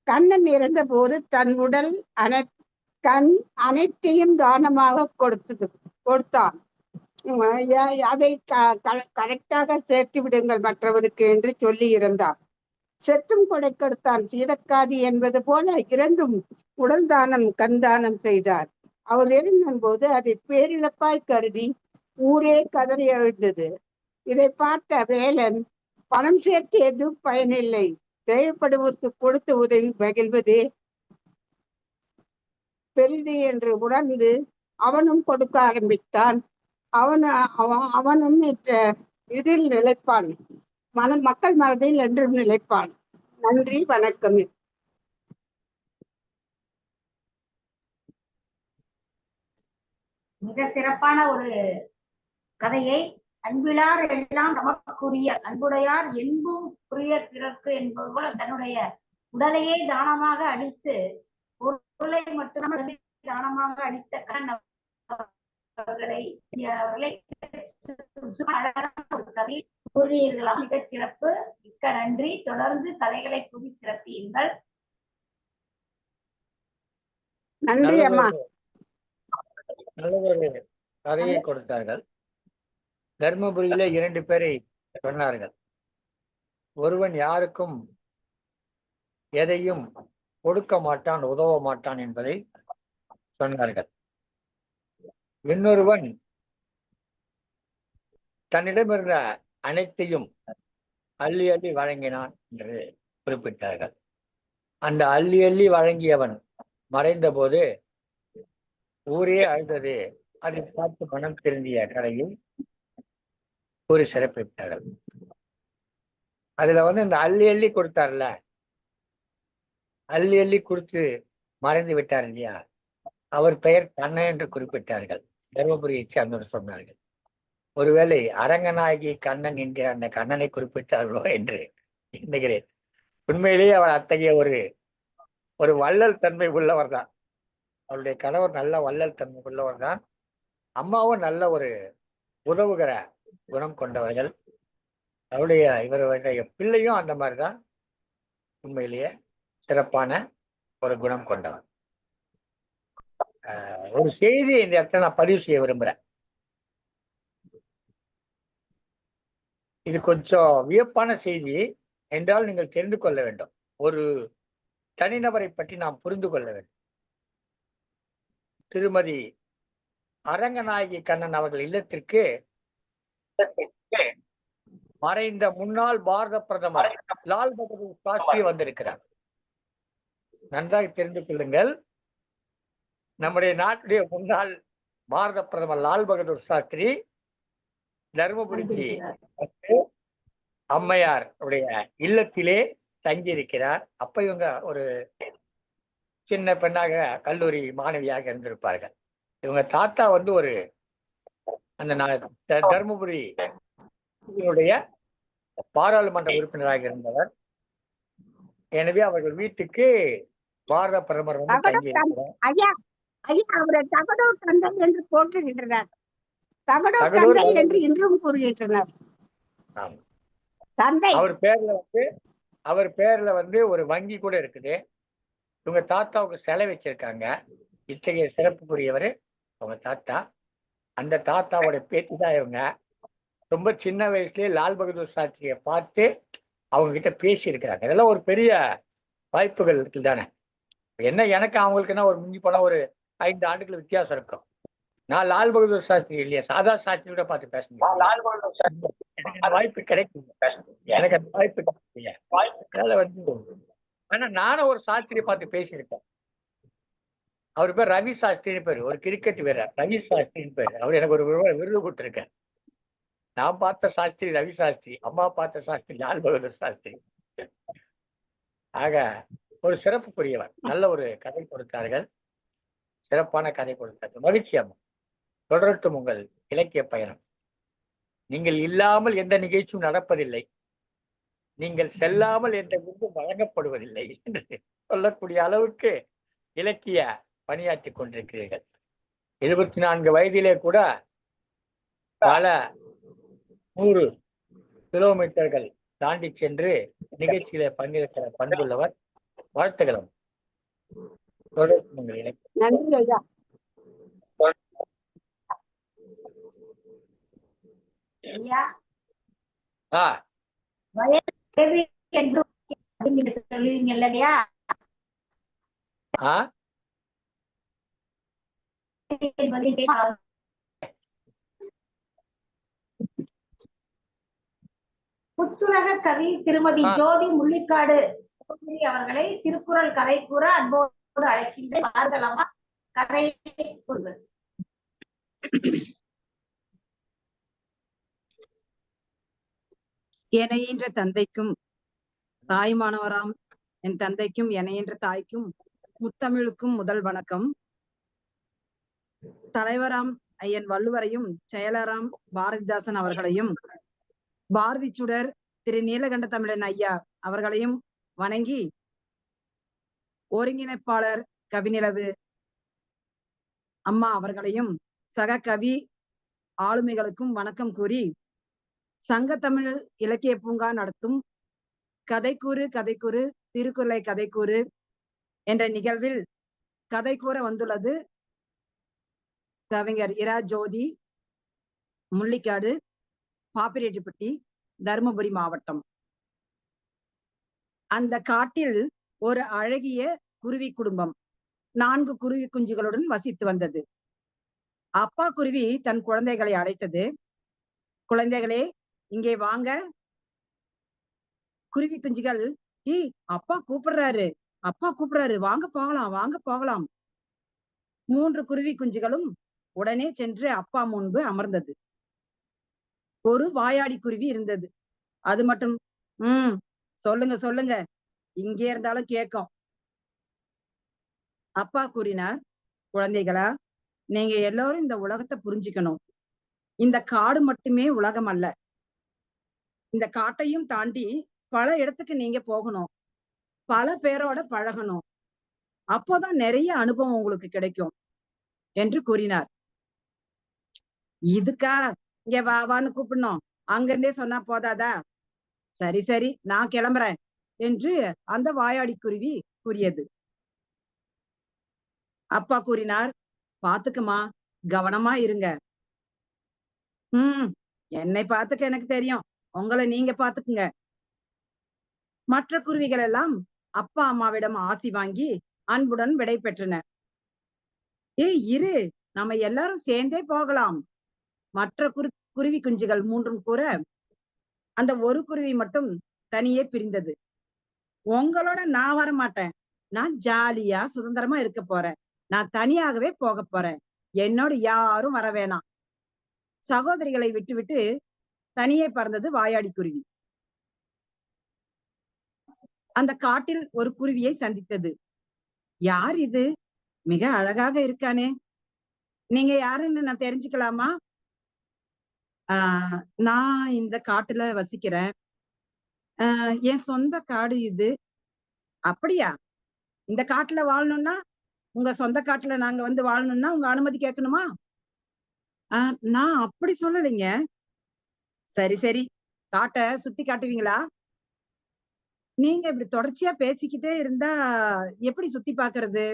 கண்ணன் இறந்த போது தன் உடல் கண் அனைத்தையும் தானமாக கொடுத்தான். அதை கரெக்டாக சேர்த்து விடுங்கள் மற்றவருக்கு என்று சொல்லி இருந்தார். செத்தும் கொடை கொடுத்தான் சீதக்காதி என்பது போல இரண்டும் உடல் தானம் கண் தானம் செய்தார். அவர் இறந்தும் போது அதை பேரிழப்பாய் கருதி ஊரே கதறி எழுந்தது. இதை பார்த்த வேலன் பணம் சேர்த்து எதுவும் பயனில்லை, தேவைப்படுவதற்கு கொடுத்து உதவி மகிழ்வதே பெரிது என்று உணர்ந்து அவனும் கொடுக்க ஆரம்பித்தான். அவனும் இதில் நிலைப்பான். மக்கள் மனதில் என்றும் நிலைப்பான். நன்றி, வணக்கம். மிக சிறப்பான ஒரு கதையை அன்பிலார் எல்லாம் நமக்குரிய அன்புடையார் என்பும் புரிய பிறர்க்கு என்பது போல தன்னுடைய உடலையே தானமாக அளித்து பொருளை மட்டுமே தானமாக அளித்த கண்ணன் அவர்களை கூறியீர்களாம். மிகச் சிறப்பு, மிக்க நன்றி. தொடர்ந்து கதைகளை கூறி சிறப்பியுங்கள். நன்றி அம்மா. நல்லதொரு கதையை கொடுத்தார்கள். தர்மபுரியில 2 பேரை சொன்னார்கள். ஒருவன் யாருக்கும் எதையும் கொடுக்க மாட்டான், உதவ மாட்டான் என்பதை சொன்னார்கள். இன்னொருவன் தன்னிடமிருந்த அனைத்தையும் அள்ளி அள்ளி வழங்கினான் என்று குறிப்பிட்டார்கள். அந்த அள்ளி அள்ளி வழங்கியவன் மறைந்த போது ஊரே அழுதது. அதை பார்த்து மனம் திருந்திய கதையில் கூறி சிறப்பித்தார்கள். அதுல இந்த அள்ளி அள்ளி கொடுத்தார்ல, அள்ளி அள்ளி கொடுத்து மறைந்து விட்டார் இல்லையா, அவர் பெயர் கண்ணன் என்று குறிப்பிட்டார்கள். தர்மபுரியை சேர்ந்தவர் சொன்னார்கள். ஒருவேளை அரங்கநாயகி கண்ணன் என்கிற அந்த கண்ணனை குறிப்பிட்டார்களோ என்று எண்ணுகிறேன். உண்மையிலேயே அவர் அத்தகைய ஒரு வள்ளல் தன்மை உள்ளவர் தான். அவருடைய கணவர் நல்ல வள்ளல் தன்மை உள்ளவர் தான். அம்மாவும் நல்ல ஒரு உதவுகிற குணம் கொண்டவர்கள். இவருடைய பிள்ளையும் அந்த மாதிரிதான், உண்மையிலேயே சிறப்பான ஒரு குணம் கொண்டவர். ஒரு செய்தி இந்த இடத்துல நான் பதிவு செய்ய விரும்புறேன். இது கொஞ்சம் வியப்பான செய்தி என்றால் நீங்கள் தெரிந்து கொள்ள வேண்டும். ஒரு தனிநபரை பற்றி நாம் புரிந்து கொள்ள வேண்டும். திருமதி அரங்கநாயகி கண்ணன் அவர்கள் இல்லத்திற்கு மறைந்த முன்னாள் பாரத பிரதமர் லால் பகதூர் சாஸ்திரி வந்திருக்கிறார். நன்றாக தெரிந்து கொள்ளுங்கள். நம்முடைய நாட்டுடைய முன்னாள் பாரத பிரதமர் லால் பகதூர் சாஸ்திரி தர்மபுரிக்கு அம்மையார் உடைய இல்லத்திலே தங்கி இருக்கிறார். அப்ப இவங்க ஒரு சின்ன பெண்ணாக கல்லூரி மாணவியாக இருந்திருப்பார்கள். இவங்க தாத்தா ஒரு அந்த தர்மபுரி பாராளுமன்ற உறுப்பினராக இருந்தவர். எனவே அவர்கள் வீட்டுக்கு பாரத பிரதமர் தங்கி இருக்கிறார். அவரை தகடூர் தந்தை என்று போற்றுகின்றனர். தகடூர் தந்தை என்று இன்றும் கூறுகின்றனர். தந்தை அவர் பேர்ல ஒரு வங்கி கூட இருக்குது. இவங்க தாத்தாவுக்கு சிலை வச்சிருக்காங்க. இத்தகைய சிறப்புக்குரியவர் அவங்க தாத்தா. அந்த தாத்தாவோட பேத்தி தான் இவங்க. ரொம்ப சின்ன வயசுலயே லால் பகதூர் சாஸ்திரியை பார்த்து அவங்க கிட்ட பேசி இருக்கிறாங்க. இதெல்லாம் ஒரு பெரிய வாய்ப்புகள் இருக்கு தானே. என்ன எனக்கு அவங்களுக்கு என்ன ஒரு மிஞ்சி போனா ஒரு 5 ஆண்டுகள் வித்தியாசம் இருக்கும். நான் லால் பகதூர் சாஸ்திரி இல்லையா, சாதா சாஸ்திரி கூட பார்த்து பேசணும். வாய்ப்பு கிடைக்கும். எனக்கு அந்த வாய்ப்பு கிடைக்கலையா. அதனால ஆனா நானும் ஒரு சாஸ்திரி பார்த்து பேசியிருக்கேன். அவர் பேர் ரவி சாஸ்திரின்னு பேரு, ஒரு கிரிக்கெட் வீரர் ரவி சாஸ்திரின்னு பேரு. அவர் எனக்கு ஒரு விருது கொடுத்திருக்கார். நான் பார்த்த சாஸ்திரி ரவி சாஸ்திரி, அம்மா பார்த்த சாஸ்திரி லால் பகதூர் சாஸ்திரி. ஆக ஒரு சிறப்புக்குரியவர். நல்ல ஒரு கதை கொடுத்தார்கள், சிறப்பான கதை கொடுத்தார்கள். மகிழ்ச்சி அம்மா. தொடரட்டும் உங்கள் இலக்கிய பயணம். நீங்கள் இல்லாமல் எந்த நிகழ்ச்சியும் நடப்பதில்லை, நீங்கள் செல்லாமல் எந்த விருதும் வழங்கப்படுவதில்லை என்று சொல்லக்கூடிய அளவுக்கு இலக்கிய பணியாற்றி கொண்டிருக்கிறீர்கள். 24 வயதிலே கூட பல 100 கிலோமீட்டர்கள் தாண்டி சென்று நிகழ்ச்சியில பங்கேற்கிற பண்புள்ளவர். வாழ்த்துக்களும். தொடர்ந்து உங்கள் இலக்கிய நன்றி ஐயா. ஐயா ஆ வயது என்று நீங்க சொல்லுவீங்க இல்லையா? ஆ புத்துலக கவி திருமதி ஜோதி முள்ளிக்காடு சகோதரி அவர்களை திருக்குறள் கதை கூற அன்போடு அழைக்கின்றேன். வார்களம்மா, கதையை கூறுங்கள். எனையின்ற தந்தைக்கும் தாய்மானவராம் என் தந்தைக்கும் எனையின்ற தாய்க்கும் முத்தமிழுக்கும் முதல் வணக்கம். தலைவராம் ஐயன் வள்ளுவரையும் செயலராம் பாரதிதாசன் அவர்களையும் பாரதி சுடர் திரு நீலகண்ட தமிழன் ஐயா அவர்களையும் வணங்கி, ஒருங்கிணைப்பாளர் கவிநிலவு அம்மா அவர்களையும் சக கவி ஆளுமைகளுக்கும் வணக்கம் கூறி, சங்கத்தமிழ் இலக்கிய பூங்கா நடத்தும் கதைக்கூறு கதைக்கூறு திருக்குறளை கதைக்கூறு என்ற நிகழ்வில் கதை கூற வந்துள்ளது கவிஞர் இரா ஜோதி முள்ளிக்காடு, பாப்பிரெட்டிப்பட்டி, தருமபுரி மாவட்டம். அந்த காட்டில் ஒரு அழகிய குருவி குடும்பம் 4 குருவி குஞ்சுகளுடன் வசித்து வந்தது. அப்பா குருவி தன் குழந்தைகளை அழைத்தது. குழந்தைகளே, இங்கே வாங்க. குருவி குஞ்சுகள், அப்பா கூப்பிடுறாரு, அப்பா கூப்பிடுறாரு, வாங்க போகலாம், வாங்க போகலாம். 3 குருவி குஞ்சுகளும் உடனே சென்று அப்பா முன்பு அமர்ந்தது. ஒரு வாயாடி குருவி இருந்தது. அது மட்டும் சொல்லுங்க சொல்லுங்க, இங்கே இருந்தாலும் கேட்கும். அப்பா கூறினார், குழந்தைகளா, நீங்க எல்லாரும் இந்த உலகத்தை புரிஞ்சுக்கணும். இந்த காடு மட்டுமே உலகம் அல்ல. இந்த காட்டையும் தாண்டி பல இடத்துக்கு நீங்க போகணும், பல பேரோட பழகணும். அப்போதான் நிறைய அனுபவம் உங்களுக்கு கிடைக்கும் என்று கூறினார். இதுக்கா இங்க வான்னு கூப்பிடணும்? அங்கிருந்தே சொன்னா போதாதா? சரி சரி, நான் கிளம்புறேன் என்று அந்த வாயாடி குருவி கூறியது. அப்பா கூறினார், பாத்துக்குமா, கவனமா இருங்க. என்னை பாத்துக்க எனக்கு தெரியும், உங்களை நீங்க பாத்துக்குங்க. மற்ற குருவிகள் எல்லாம் அப்பா அம்மாவிடம் ஆசி வாங்கி அன்புடன் விடை பெற்றன. இரு, நம்ம எல்லாரும் சேர்ந்தே போகலாம். மற்ற குருவி குஞ்சுகள் 3 கூற, அந்த ஒரு குருவி மட்டும் தனியே பிரிந்தது. உங்களோட நான் வர மாட்டேன், நான் ஜாலியா சுதந்திரமா இருக்க போறேன், நான் தனியாகவே போக போறேன், என்னோட யாரும் வர வேணாம். சகோதரிகளை விட்டுவிட்டு தனியே பறந்தது வாயாடி குருவி. அந்த காட்டில் ஒரு குருவியை சந்தித்தது. யார் இது? மிக அழகாக இருக்கானே, நீங்க யாருன்னு நான் தெரிஞ்சுக்கலாமா? நான் இந்த காட்டுல வசிக்கிறேன், என் சொந்த காடு இது. அப்படியா? இந்த காட்டுல வாழணும்னா, உங்க சொந்த காட்டுல நாங்க வந்து வாழணும்னா உங்க அனுமதி கேட்கணுமா? நான் அப்படி சொல்லலைங்க. சரி சரி, காட்டை சுத்தி காட்டுவீங்களா? நீங்க இப்படி தொடர்ச்சியா பேசிக்கிட்டே இருந்தா எப்படி சுத்தி பாக்குறது?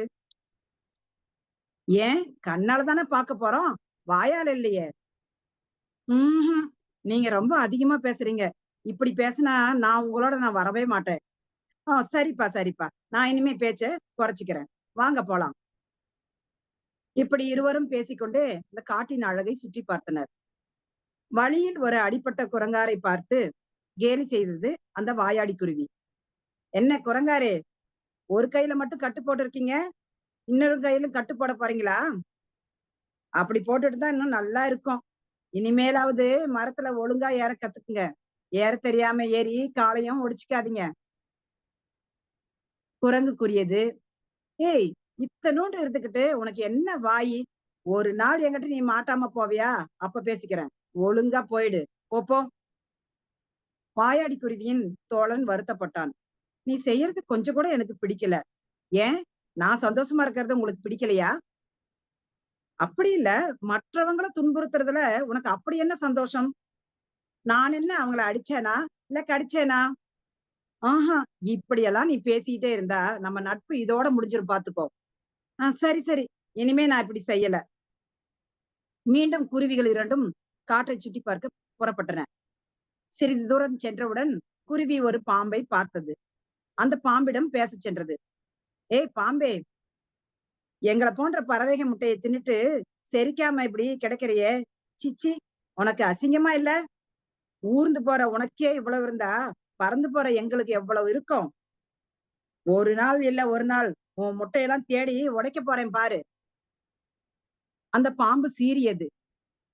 ஏன், கண்ணால தானே பார்க்க போறோம், வாயால இல்லையே. நீங்க ரொம்ப அதிகமா பேசுறீங்க. இப்படி பேசினா நான் உங்களோட நான் வரவே மாட்டேன். சரிப்பா சரிப்பா, நான் இனிமே பேச்ச குறைச்சிக்கிறேன், வாங்க போலாம். இப்படி இருவரும் பேசிக்கொண்டே இந்த காட்டின் அழகை சுற்றி பார்த்தனர். வழியில் ஒரு அடிப்பட்ட குரங்காரை பார்த்து கேலி செய்தது அந்த வாயாடி குருவி. என்ன குரங்காரே, ஒரு கையில மட்டும் கட்டு போட்டிருக்கீங்க, இன்னொரு கையிலும் கட்டு போட போறீங்களா? அப்படி போட்டுட்டு தான் இன்னும் நல்லா இருக்கும். இனிமேலாவது மரத்துல ஒழுங்கா ஏற கத்துக்குங்க. ஏற தெரியாம ஏறி காலையும் ஒடிச்சுக்காதீங்க. குரங்கு கூறியது. ஏய், இத்தனூண்டு இருந்துகிட்டு உனக்கு என்ன வாயி? ஒரு நாள் என்கிட்ட நீ மாட்டாம போவியா? அப்ப பேசிக்கிறேன். ஒழுங்கா போயிடு. போ போ. வாயாடி குருவியின் தோழன் வருத்தப்பட்டான். நீ செய்யறது கொஞ்சம் கூட எனக்கு பிடிக்கல. ஏன்? நான் சந்தோஷமா இருக்கிறது உங்களுக்கு பிடிக்கலையா? அப்படி இல்ல, மற்றவங்கள துன்புறுத்துறதுல உனக்கு அப்படி என்ன சந்தோஷம்? நான் என்ன அவங்கள அடிச்சேனா இல்ல கடிச்சேனா? ஆஹா, இப்படியெல்லாம் நீ பேசிட்டே இருந்தா நம்ம நட்பு இதோட முடிஞ்சிரும் பாத்துக்கோ. சரி சரி, இனிமே நான் இப்படி செய்யல. மீண்டும் குருவிகள் இரண்டும் காற்றை சுற்றி பார்க்க புறப்பட்டன. சிறிது தூரம் சென்றவுடன் குருவி ஒரு பாம்பை பார்த்தது. அந்த பாம்பிடம் பேசச் சென்றது. ஏய் பாம்பே, எங்களை போன்ற பறவைக முட்டையை தின்னுட்டு செரிக்காம இப்படி கிடைக்கிறியே, சிச்சி, உனக்கு அசிங்கமா இல்ல? ஊர்ந்து போற உனக்கே இவ்வளவு இருந்தா பறந்து போற எங்களுக்கு எவ்வளவு இருக்கும்? ஒரு நாள் இல்ல ஒரு நாள் உன் முட்டையெல்லாம் தேடி உடைக்க போறேன் பாரு. அந்த பாம்பு சீறியது.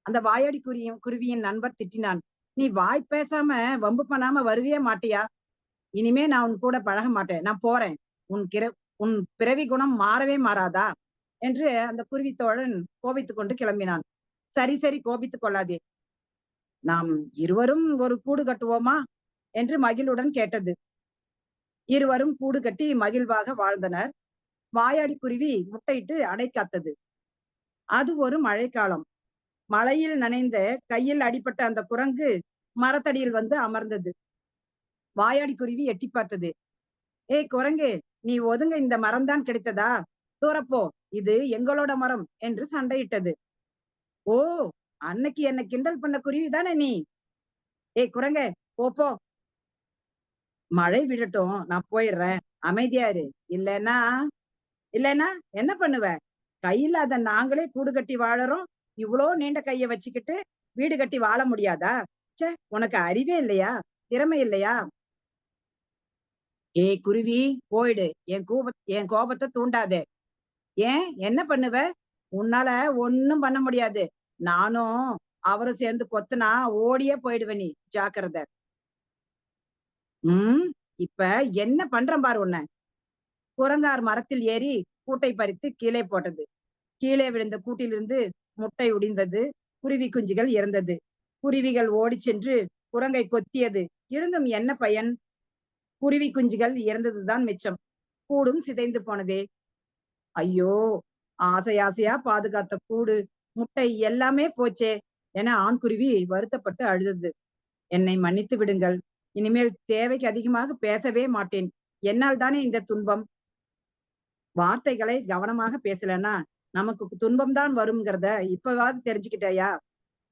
அந்த வாயாடி குருவியின் நண்பர் திட்டினான். நீ வாய் பேசாம வம்பு பண்ணாம வருவியே மாட்டியா? இனிமே நான் உன் கூட பழக மாட்டேன். நான் போறேன். உன் பிறவி குணம் மாறவே மாறாதா என்று அந்த குருவி தோழன் கோபித்துக் கொண்டு கிளம்பினான். சரி சரி, கோபித்துக் கொள்ளாதே. நாம் இருவரும் ஒரு கூடு கட்டுவோமா என்று மகிழுடன் கேட்டது. இருவரும் கூடு கட்டி மகிழ்வாக வாழ்ந்தனர். வாயாடி குருவி முட்டையிட்டு அடை காத்தது. அது ஒரு மழைக்காலம். மழையில் நனைந்த கையில் அடிபட்ட அந்த குரங்கு மரத்தடியில் வந்து அமர்ந்தது. வாயாடி குருவி எட்டி பார்த்தது. ஏய் குரங்கு, நீ ஒதுங்க, இந்த மரம்தான் கிடைத்ததா? தூரப்போ, இது எங்களோட மரம் என்று சண்டையிட்டது. ஓ, அன்னைக்கு என்ன கிண்டல் பண்ண குருவி தானே நீ? ஏய் குரங்கே, போ போ. மழை விடட்டும், நான் போயிடுறேன். அமைதியா இரு. இல்லைன்னா இல்லைன்னா என்ன பண்ணுவ? கையில்லாத நாங்களே கூடு கட்டி வாழறோம். இவ்வளோ நீண்ட கைய வச்சுக்கிட்டு வீடு கட்டி வாழ முடியாதா? ச்சே, உனக்கு அறிவே இல்லையா? திறமை இல்லையா? ஏய் குருவி, போயிடு. என் கோபத்தை தூண்டாதே. ஏன், என்ன பண்ணுவ? உன்னால ஒண்ணும் பண்ண முடியாது. நானும் அவரும் சேர்ந்து கொத்துனா ஓடியே போயிடுவ நீ. ஜாக்கிரதை. இப்ப என்ன பண்றேன் பாரு உன்னை. குரங்கார் மரத்தில் ஏறி கூட்டை பறித்து கீழே போட்டது. கீழே விழுந்த கூட்டிலிருந்து முட்டை உடைந்தது. குருவி குஞ்சுகள் இறந்தது. குருவிகள் ஓடி சென்று குரங்கை கொத்தியது. இருந்தும் என்ன பயன்? குருவி குஞ்சுகள் இறந்ததுதான் மிச்சம். கூடும் சிதைந்து போனதே. ஐயோ, ஆசை ஆசையா பாதுகாத்த கூடு, முட்டை எல்லாமே போச்சே என ஆண்குருவி வருத்தப்பட்டு அழுதது. என்னை மன்னித்து விடுங்கள். இனிமேல் தேவைக்கு அதிகமாக பேசவே மாட்டேன். என்னால் தானே இந்த துன்பம். வார்த்தைகளை கவனமாக பேசலன்னா நமக்கு துன்பம் தான் வருங்கிறத இப்பவாவது தெரிஞ்சுக்கிட்டயா?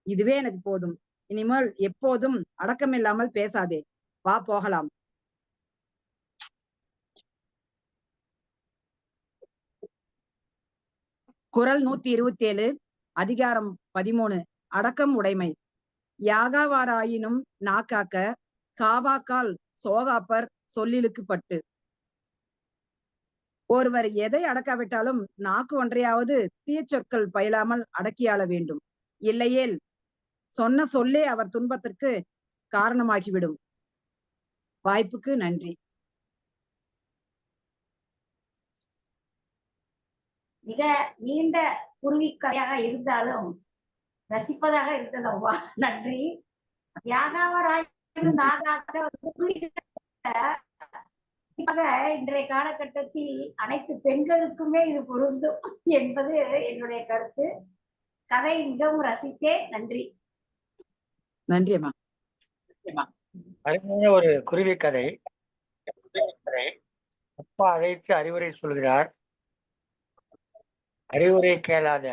இதுவே எனக்கு போதும். இனிமேல் எப்போதும் அடக்கமில்லாமல் பேசாதே. வா போகலாம். குறள் 127, அதிகாரம் 13. அடக்கம் உடைமை. யாகாவாராயினும் நாக்காக்க, காவாக்கால் சோகாப்பர் சொல்லிலுக்கு பட்டு. ஒருவர் எதை அடக்காவிட்டாலும் நாக்கு ஒன்றையாவது தீயச்சொற்கள் பயிலாமல் அடக்கியாள வேண்டும். இல்லையேல் சொன்ன சொல்லே அவர் துன்பத்திற்கு காரணமாகிவிடும். வாய்ப்புக்கு நன்றி. மிக நீண்ட குருவிக்கதையாக இருந்தாலும் ரசிப்பதாக இருந்ததம்மா. நன்றி. யாகாவராயினும் இன்றைய காலகட்டத்தில் அனைத்து பெண்களுக்குமே இது பொருந்தும் என்பது என்னுடைய கருத்து. கதை மிகவும் ரசித்தேன். நன்றி. நன்றி அம்மா. அருமையான ஒரு குருவி கதை. அப்பா அழைத்து அறிவுரை சொல்கிறார். அறிவுரை கேளாத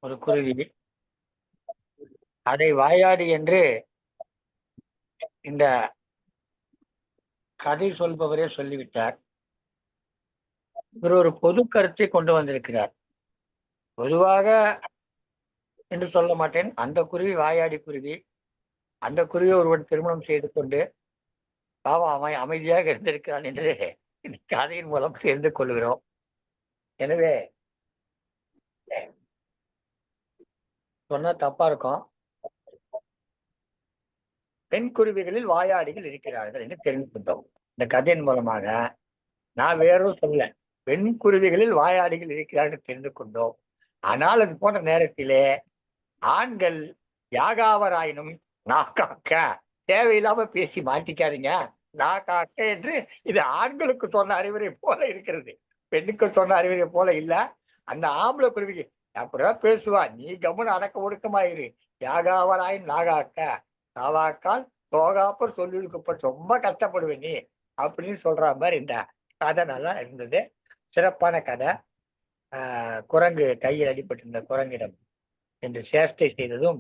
ஒரு குருவி. அதை வாயாடி என்று இந்த கதை சொல்பவரே சொல்லிவிட்டார். இவர் ஒரு பொது கருத்தை கொண்டு வந்திருக்கிறார். பொதுவாக என்று சொல்ல மாட்டேன். அந்த குருவி வாயாடி குருவி. அந்த குருவி ஒருவன் திருமணம் செய்து கொண்டு பாவம் அமைதியாக இருந்திருக்கிறான் என்று இந்த கதையின் மூலம் தெரிந்து கொள்கிறோம். எனவே சொன்னா தப்பா இருக்கும். பெண் குருவிகளில் வாயாடிகள் இருக்கிறார்கள் என்று தெரிந்து கொண்டோம். இந்த கதையின் மூலமாக நான் வேறும் சொல்ல, பெண் குருவிகளில் வாயாடிகள் இருக்கிறார்கள் தெரிந்து கொண்டோம். ஆனால் அது போன்ற நேரத்திலே ஆண்கள் யாகாவராயினும் நாக்காக்க, தேவையில்லாம பேசி மாட்டிக்காதீங்க, நாக்காக்க என்று இது ஆண்களுக்கு சொன்ன அறிவுரை போல இருக்கிறது, பெண்ணுக்கு சொன்ன அறிவுரை போல இல்ல. அந்த ஆம்பளை குருவிக்கு அப்படிதான் பேசுவா, நீ கம்முன்னு அடக்க ஒடுக்கமாயிரு, யாகாவராயின் நாகாக்க தாவாக்கால் தோகாப்பர் சொல்லிருக்கப்ப ரொம்ப கஷ்டப்படுவேன் நீ அப்படின்னு சொல்ற மாதிரி இந்த கதை நல்லா இருந்தது. சிறப்பான கதை. குரங்கு கையில் அடிபட்டிருந்த குரங்கிடம் என்று சேஷ்டை செய்ததும்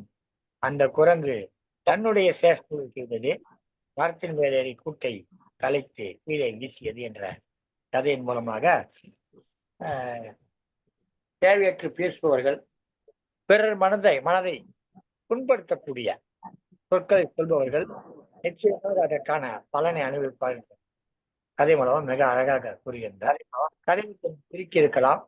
அந்த குரங்கு தன்னுடைய சேஷ்டை செய்தது மரத்தின் மேலேறி கூட்டை கலைத்து கீழே வீசியது என்ற கதையின் மூலமாக தேவையற்று பேசுபவர்கள், பிறர் மனதை புண்படுத்தக்கூடிய சொற்களை சொல்பவர்கள் நிச்சயமாக அதற்கான பலனை அனுபவிப்பார்கள். கதை மூலம் மிக அழகாக கூறியிருந்தார். கதை பிரிக்கி இருக்கலாம்.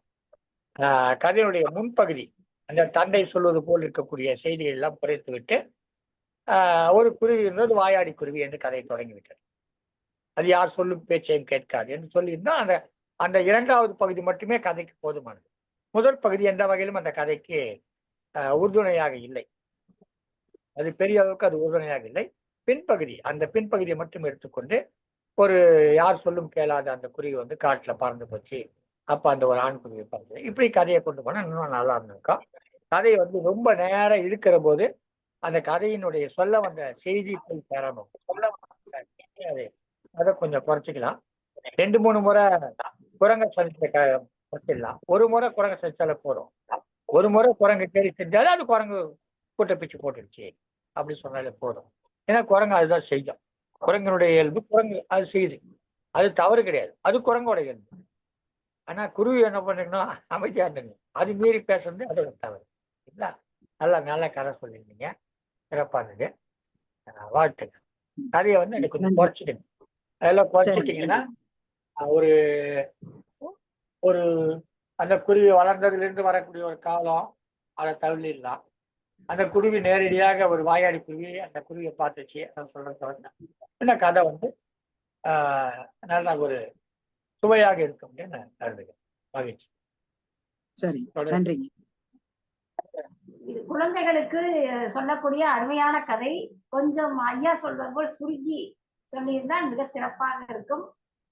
கதையினுடைய முன்பகுதி அந்த தந்தை சொல்வது போல் இருக்கக்கூடிய செய்திகள் எல்லாம் குறைத்து விட்டு ஒரு குருவி இருந்தது, வாயாடி குருவி என்று கதையை தொடங்கிவிட்டது. அது யார் சொல்லும் பேச்சையும் கேட்காது என்று சொல்லியிருந்தா அந்த அந்த இரண்டாவது பகுதி மட்டுமே கதைக்கு போதுமானது. முதல் பகுதி எந்த வகையிலும் அந்த கதைக்கு உறுதுணையாக இல்லை. அது பெரிய அளவுக்கு அது உறுதுணையாக இல்லை. பின்பகுதி, அந்த பின்பகுதியை மட்டும் எடுத்துக்கொண்டு ஒரு யார் சொல்லும் கேளாத அந்த குருவி வந்து காட்டுல பறந்து போச்சு, அப்ப அந்த ஒரு ஆண் குருவி பறந்து, இப்படி கதையை கொண்டு போனா இன்னும் நல்லா இருந்திருக்கும். கதையை வந்து ரொம்ப நேரம் இழுக்கிற போது அந்த கதையினுடைய சொல்ல வந்த செய்தி போய் சேரணும், அதை கொஞ்சம் குறைச்சிக்கலாம். 2-3 முறை குரங்க சந்திச்சிடலாம். ஒரு முறை குரங்க சந்திச்சால போதும். ஒரு முறை குரங்கு தேடி செஞ்சாலும் அது குரங்கு கூட்ட பிச்சு போட்டுடுச்சு அப்படி சொன்னாலே போதும். ஏன்னா குரங்கு அதுதான் செய்யும். குரங்கினுடைய இயல்பு குரங்கு அது செய்யுது, அது தவறு கிடையாது, அது குரங்கோட இயல்பு. ஆனா குருவி என்ன பண்ணுங்கன்னா அமைதியா இருந்துங்க, அது மீறி பேசுறது அதோட தவறு இல்லைங்களா? நல்ல கதை சொல்லியிருந்தீங்க, சிறப்பானது, வாழ்த்துங்க. கதையை வந்து எனக்கு கொஞ்சம் குறைச்சிக்கணும். அதெல்லாம் குறைச்சிட்டீங்கன்னா ஒரு ஒரு அந்த குருவி வளர்ந்ததுல இருந்து வரக்கூடிய ஒரு காலம் அதை தள்ளிடலாம். அந்த குருவி நேரடியாக ஒரு வாயாடி குருவி அந்த குருவியை பார்த்துச்சு அதை சொல்றது இந்த கதை வந்து நல்ல ஒரு சுவையாக இருக்கும் நான் கருதுகிறேன். மகிழ்ச்சி. சரி, நன்றி. இது குழந்தைகளுக்கு சொல்லக்கூடிய அருமையான கதை. கொஞ்சம் ஐயா சொல்வது போல் சுருக்கி சொல்லியிருந்தால் மிக சிறப்பாக இருக்கும்.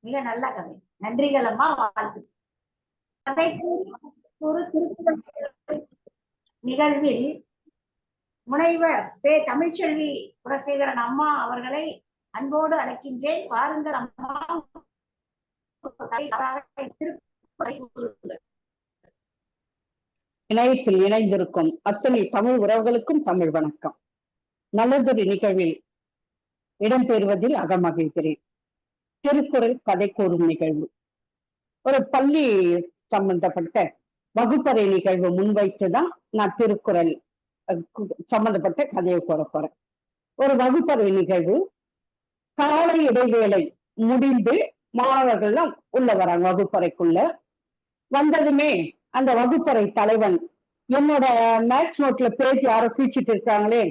மிக நல்ல கதை. நன்றிகள் அம்மா, வாழ்த்து. கதை ஒரு திருக்குறள் நிகழ்வில் முனைவர் பே. தமிழ்ச்செல்வி குலசேகரன் அம்மா அவர்களை அன்போடு அழைக்கின்றேன். வாருங்கள் அம்மா. இணையத்தில் இணைந்திருக்கும் அத்தனை தமிழ் உறவுகளுக்கும் தமிழ் வணக்கம். நல்லதொரு நிகழ்வில் இடம்பெறுவதில் அகமகிழ்கிறேன். திருக்குறள் கதை கூறும் நிகழ்வு ஒரு பள்ளி சம்பந்தப்பட்ட வகுப்பறை நிகழ்வு முன்வைத்துதான் நான் திருக்குறள் சம்பந்தப்பட்ட கதையை கூற போறேன். ஒரு வகுப்பறை நிகழ்வு, காலை இடைவேளை முடிந்து மாணவர்கள்லாம் உள்ள வராங்க. வகுப்பறைக்குள்ள வந்ததுமே அந்த வகுப்பறை தலைவன், என்னோட மேத்ஸ் நோட்ல பேஜ் யாரோ கிழிச்சிட்டு இருக்காங்களே,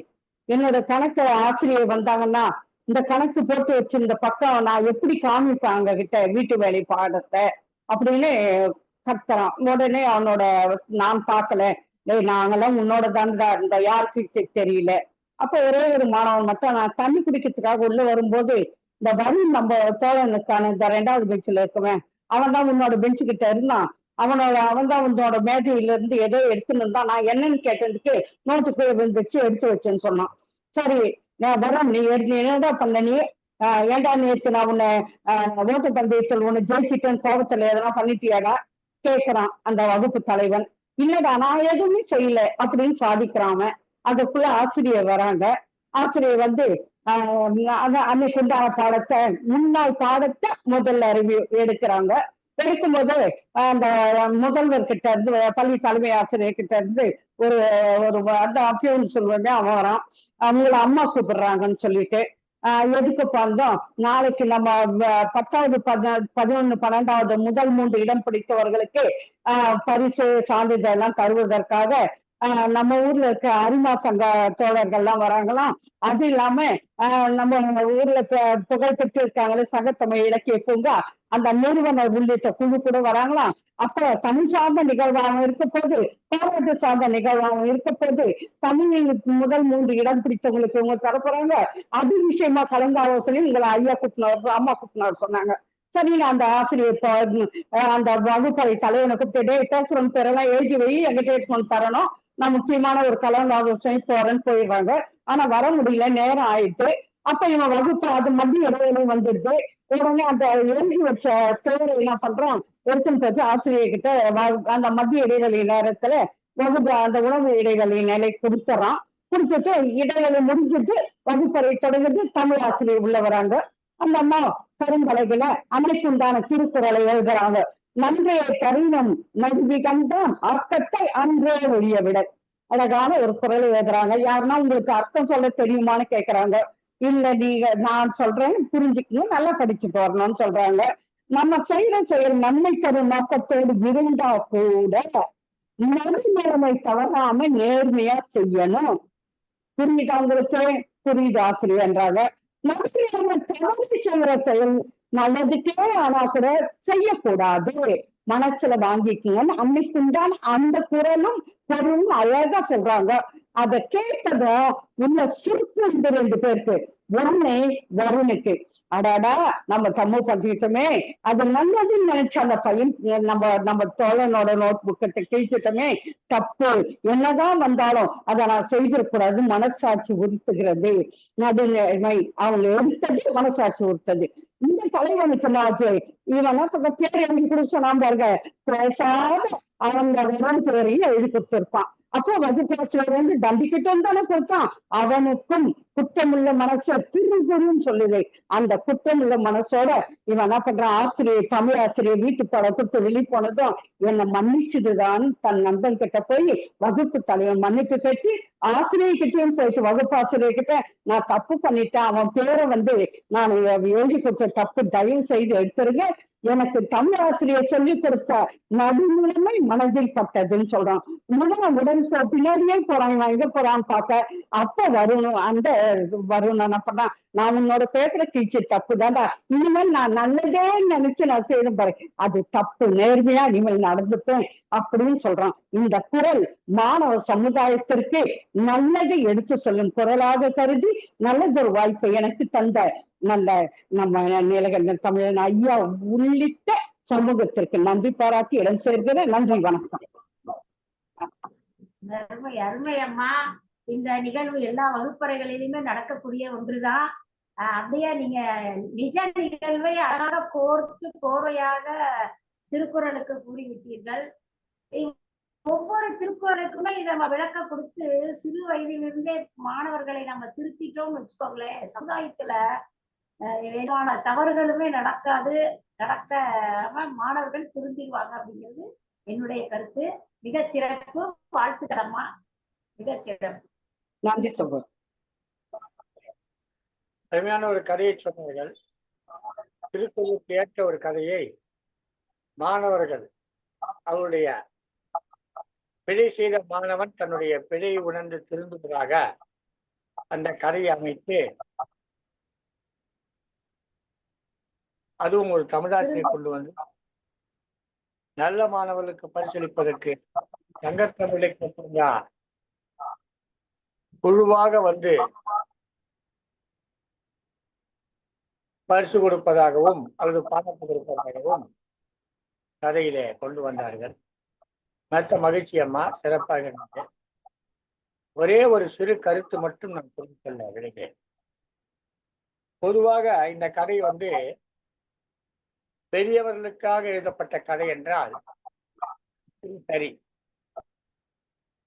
என்னோட கணக்கு ஆசிரியர் வந்தாங்கன்னா இந்த கணக்கு போட்டு வச்சிருந்த பக்கம் நான் எப்படி காமிப்பாங்க கிட்ட வீட்டு வேலை பாடத்தை அப்படின்னு கத்துறான். உடனே அவனோட நான் பார்க்கல, நாங்கெல்லாம் உன்னோட தான்டா இருந்த, யாருக்கு தெரியல. அப்ப ஒரே ஒரு மாணவன் மட்டும், நான் தண்ணி குடிக்கிறதுக்காக உள்ள வரும்போது இந்த வருண் நம்ம தோழனுக்கான இந்த 2வது பெஞ்சில் இருக்குவேன், அவன் தான் உன்னோட பெஞ்சு கிட்ட இருந்தான், அவன் தான் உன்னோட மேஜையில இருந்து ஏதோ எடுத்துன்னு இருந்தான், நான் என்னன்னு கேட்டதுக்கு நோட்டுக்கு வந்துச்சு எடுத்து வச்சேன்னு சொன்னான். சரி நான் வரேன், நீ என்னடா பண்ண, நீ ஏண்டா நேற்று நான் உன்னை ஓட்டு பந்தயத்தில் உன்னை ஜெயிச்சிட்டேன்னு கோபத்துல எதெல்லாம் பண்ணிட்டியாடா கேட்கிறான் அந்த வகுப்பு தலைவன். இல்லடா நான் எதுவுமே செய்யல அப்படின்னு சாதிக்கிறான் அவன். அதுக்குள்ள ஆசிரியர் வராங்க. ஆசிரியர் வந்து அன்னைக்கு உண்டான பாடத்தை, முன்னாள் பாடத்தை முதல்ல அறிவு எடுக்கிறாங்க. எடுக்கும்போது அந்த முதல்வர் கிட்ட இருந்து, பள்ளி தலைமை ஆசிரியர் கிட்ட இருந்து ஒரு அந்த அப்பியோன்னு சொல்லுவாங்க, அவன் வரான். அவங்கள அம்மா கூப்பிடுறாங்கன்னு சொல்லிட்டு எதுக்கு பார்த்தோம், நாளைக்கு நம்ம 10வது 11 12வது முதல் 3 இடம் பிடித்தவர்களுக்கு பரிசு சான்றிதழ் எல்லாம் தருவதற்காக நம்ம ஊர்ல இருக்க அரிமா சங்க தோழர்கள்லாம் வராங்களாம். அது இல்லாம நம்ம ஊர்ல புகழ்பெற்று இருக்காங்களே சங்கத்தமிழ் இலக்கிய பூங்கா அந்த நிறுவனர் உள்ளிட்ட குழு கூட வராங்களாம். அப்ப தமிழ் சார்ந்த நிகழ்வாகவும் இருக்க போது, பாராட்டு சார்ந்த நிகழ்வாகவும் இருக்க போது, தமிழில் முதல் 3 இடம் பிடித்தவங்களுக்கு இவங்க தரப்போறாங்க. அது விஷயமா கலந்து ஆலோசனை உங்களை ஐயா கூட்டினார், அம்மா கூட்டினார் சொன்னாங்க. சரி, அந்த ஆசிரியர் அந்த வகுப்பறை தலைவனை கூப்பிட்டு பேசுறோம் பேரெல்லாம் எழுதி வை, எங்கிட்ட தரணும், நான் முக்கியமான ஒரு கலந்து ஆலோசனை போறேன்னு போயிடுறாங்க. ஆனா வர முடியல, நேரம் ஆயிட்டு. அப்ப இவன் வகுப்பு அது மத்திய இடையில வந்துடுது. உடனே அந்த எழுதி வச்ச தேர்வை என்ன பண்றான், எடுத்துன்னு போச்சு ஆசிரியர்கிட்ட அந்த மத்திய இடைவெளி நேரத்துல வகுப்பு அந்த உணவு இடைவெளி நிலை கொடுத்துறான். கொடுத்துட்டு இடைவெளி முடிஞ்சிட்டு வகுப்பறை தொடங்குது. தமிழ் ஆசிரியர் உள்ள வராங்க. அந்த அம்மா கரும்பலகையில அமைப்புண்டான திருக்குறளை எழுதுறாங்க. நன்றைய கரினம் நடுவி கண்டான் அர்த்தத்தை அன்றே ஒழிய விட. அழகான ஒரு குரலை எழுதுறாங்க. யாருன்னா உங்களுக்கு அர்த்தம் சொல்ல தெரியுமான்னு கேக்குறாங்க. இல்ல, நீங்க நான் சொல்றேன் புரிஞ்சுக்கணும், நல்லா படிச்சுட்டு வரணும்னு சொல்றாங்க. நம்ம செய்யற செயல் நன்மை தரும் நோக்கத்தோடு இருந்தா கூட நடுநிலைமை தவறாம நேர்மையா செய்யணும். புரியுதா உங்களுக்கு? புரியுது ஆசிரியர்ன்றாங்க. நடுநிலைமை தவறு செய்யற செயல் நல்லதுக்கே ஆனா கூட செய்யக்கூடாது, மனசுல வாங்கிக்கணும்னு அன்னைக்குண்டான அந்த குரலும் பொருளும் அழகா சொல்றாங்க. அதை கேட்டதும் உள்ள சுருக்கு 2 பேருக்கு. ஒண்ணு வருணுக்கு, அடாடா நம்ம தம்மு பண்ணிட்டோமே, அது நல்லதுன்னு நினைச்ச அந்த பையன் நம்ம தோழனோட நோட் புக்கை கிழிச்சிட்டோமே, தப்பு, என்னதான் வந்தாலும் அதை நான் செய்திடக்கூடாது, மனசாட்சி உறுத்துகிறது. நடுநிலைமை அவங்க எடுத்தது மனசாட்சி உறுத்தது. இந்த தலைவனுக்கு நாச்சு இவனா பேர் எழுதி கொடுத்தான் பாருங்க, பேசாத அவங்க பேரையும் எழுதி கொடுத்திருப்பான். அப்போ வகுப்பாசிரியர் தண்டிக்கிட்டும் தானே கொடுத்தான். அவனுக்கும் குற்றமுள்ள மனசை திருகுருன்னு சொல்லுது. அந்த குற்றமுள்ள மனசோட இவன் என்ன பண்றான், ஆசிரியர் தமிழ் ஆசிரியர் வீட்டு பாடம் கொடுத்து வெளியே போனதும் என்னை மன்னிச்சுதுதான் தன் நண்பன் கிட்ட போய் வகுப்பு தலைவன் மன்னிப்பு கட்டி ஆசிரியர்கிட்டையும் போயிட்டு வகுப்பாசிரியர்கிட்ட நான் தப்பு பண்ணிட்டேன், அவன் பேரை நான் எழுதி கொடுத்த தப்பு தயவு செய்து எடுத்துருங்க, எனக்கு தமிழ் ஆசிரியர் சொல்லி கொடுத்த நடுநிலைமை மனதில் பட்டதுன்னு சொல்றான். உடன் பின்னாடியே போறான், இவன் எங்க போறான்னு பார்க்க. அப்ப வருணும் அந்த வருண் என்ன பண்ணா, நான் உன்னோட பேசுற டீச்சர் தப்பு தான்டா, இனிமேல் நான் நல்லதே நினைச்சு நான் செய்யணும் பாரு, அது தப்பு, நேர்மையா இனிமேல் நடந்துப்பேன் அப்படின்னு சொல்றான். இந்த குரல் மாணவ சமுதாயத்திற்கு நல்லதை எடுத்து சொல்லும் குரலாக கருதி நல்லதொரு வாய்ப்பை எனக்கு தந்த நல்ல நம்ம நீலகண்டன் தமிழன் ஐயா உள்ளிட்ட சமூகத்திற்கு நன்றி பாராட்டி இடம் சேர்க்கிறேன். நன்றி, வணக்கம். அருமை அருமை அம்மா. இந்த நிகழ்வு எல்லா வகுப்பறைகளிலுமே நடக்கக்கூடிய ஒன்றுதான். அப்படியே நீங்க நிஜ நிகழ்வை அழகாக கோர்த்து கோர்வையாக திருக்குறளுக்கு கூறிவிட்டீர்கள். ஒவ்வொரு திருக்குறளுக்குமே இதை நம்ம விளக்க கொடுத்து சிறு வயதிலிருந்தே மாணவர்களை நம்ம திருத்திட்டோம்னு வச்சுக்கோங்களேன், சமுதாயத்துல ஏதான தவறுகளுமே நடக்காது, நடக்காம மாணவர்கள் திருந்திடுவாங்க அப்படிங்கிறது என்னுடைய கருத்து. மிக சிறப்பு, வாழ்த்துக்களம்மா, மிக சிறப்பு. நன்றி சொல்றேன். அருமையான ஒரு கதையை சொன்னவர்கள். திருக்குறளுக்கு ஏற்ற ஒரு கதையை மாணவர்கள் அவருடைய பிழை செய்த மாணவன் தன்னுடைய பிழையை உணர்ந்து திருந்துவதாக அந்த கதையை அமைத்து, அதுவும் ஒரு தமிழாசிரியர் கொண்டு வந்து நல்ல மாணவர்களுக்கு பரிசளிப்பதற்கு சங்கத்தமிழை கற்றுள்ள குழுவாக வந்து பரிசு கொடுப்பதாகவும் அல்லது பாராட்டு கொடுப்பதாகவும் கதையிலே கொண்டு வந்தார்கள். மற்ற மகிழ்ச்சி அம்மா, சிறப்பாக இருந்தது. ஒரே ஒரு சிறு கருத்து மட்டும் நான் புரிந்து கொள்ள விளைகிறேன். பொதுவாக இந்த கதை பெரியவர்களுக்காக எழுதப்பட்ட கதை என்றால் சரி,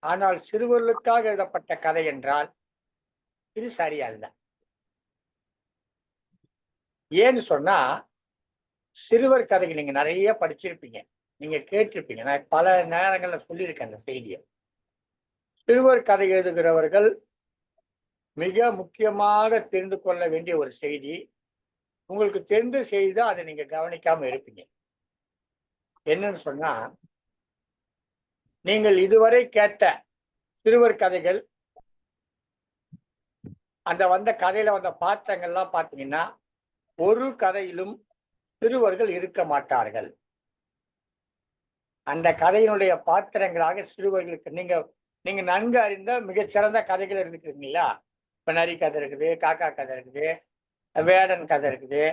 ஆனால் சிறுவர்களுக்காக எழுதப்பட்ட கதை என்றால் இது சரியல்ல. ஏன்னு சொன்னா, சிறுவர் கதைகள் நீங்க நிறைய படிச்சிருப்பீங்க, நீங்க கேட்டிருப்பீங்க, நான் பல நேரங்கள்ல சொல்லியிருக்கேன் அந்த செய்தியை. சிறுவர் கதை எழுதுகிறவர்கள் மிக முக்கியமாக தெரிந்து கொள்ள வேண்டிய ஒரு செய்தி. உங்களுக்கு தெரிந்த செய்தி தான், அதை நீங்க கவனிக்காம இருப்பீங்க. என்னன்னு சொன்னா, நீங்கள் இதுவரை கேட்ட சிறுவர் கதைகள், அந்த வந்த கதையில வந்த பாத்திரங்கள்லாம் பாத்தீங்கன்னா, ஒரு கதையிலும் சிறுவர்கள் இருக்க மாட்டார்கள். அந்த கதையினுடைய பாத்திரங்களாக சிறுவர்களுக்கு நீங்க நன்கு அறிந்த மிகச்சிறந்த கதைகள் இருக்குங்களா? இப்ப நரி கதை இருக்குது, காக்கா கதை இருக்குது, வேடன் கதை இருக்குது,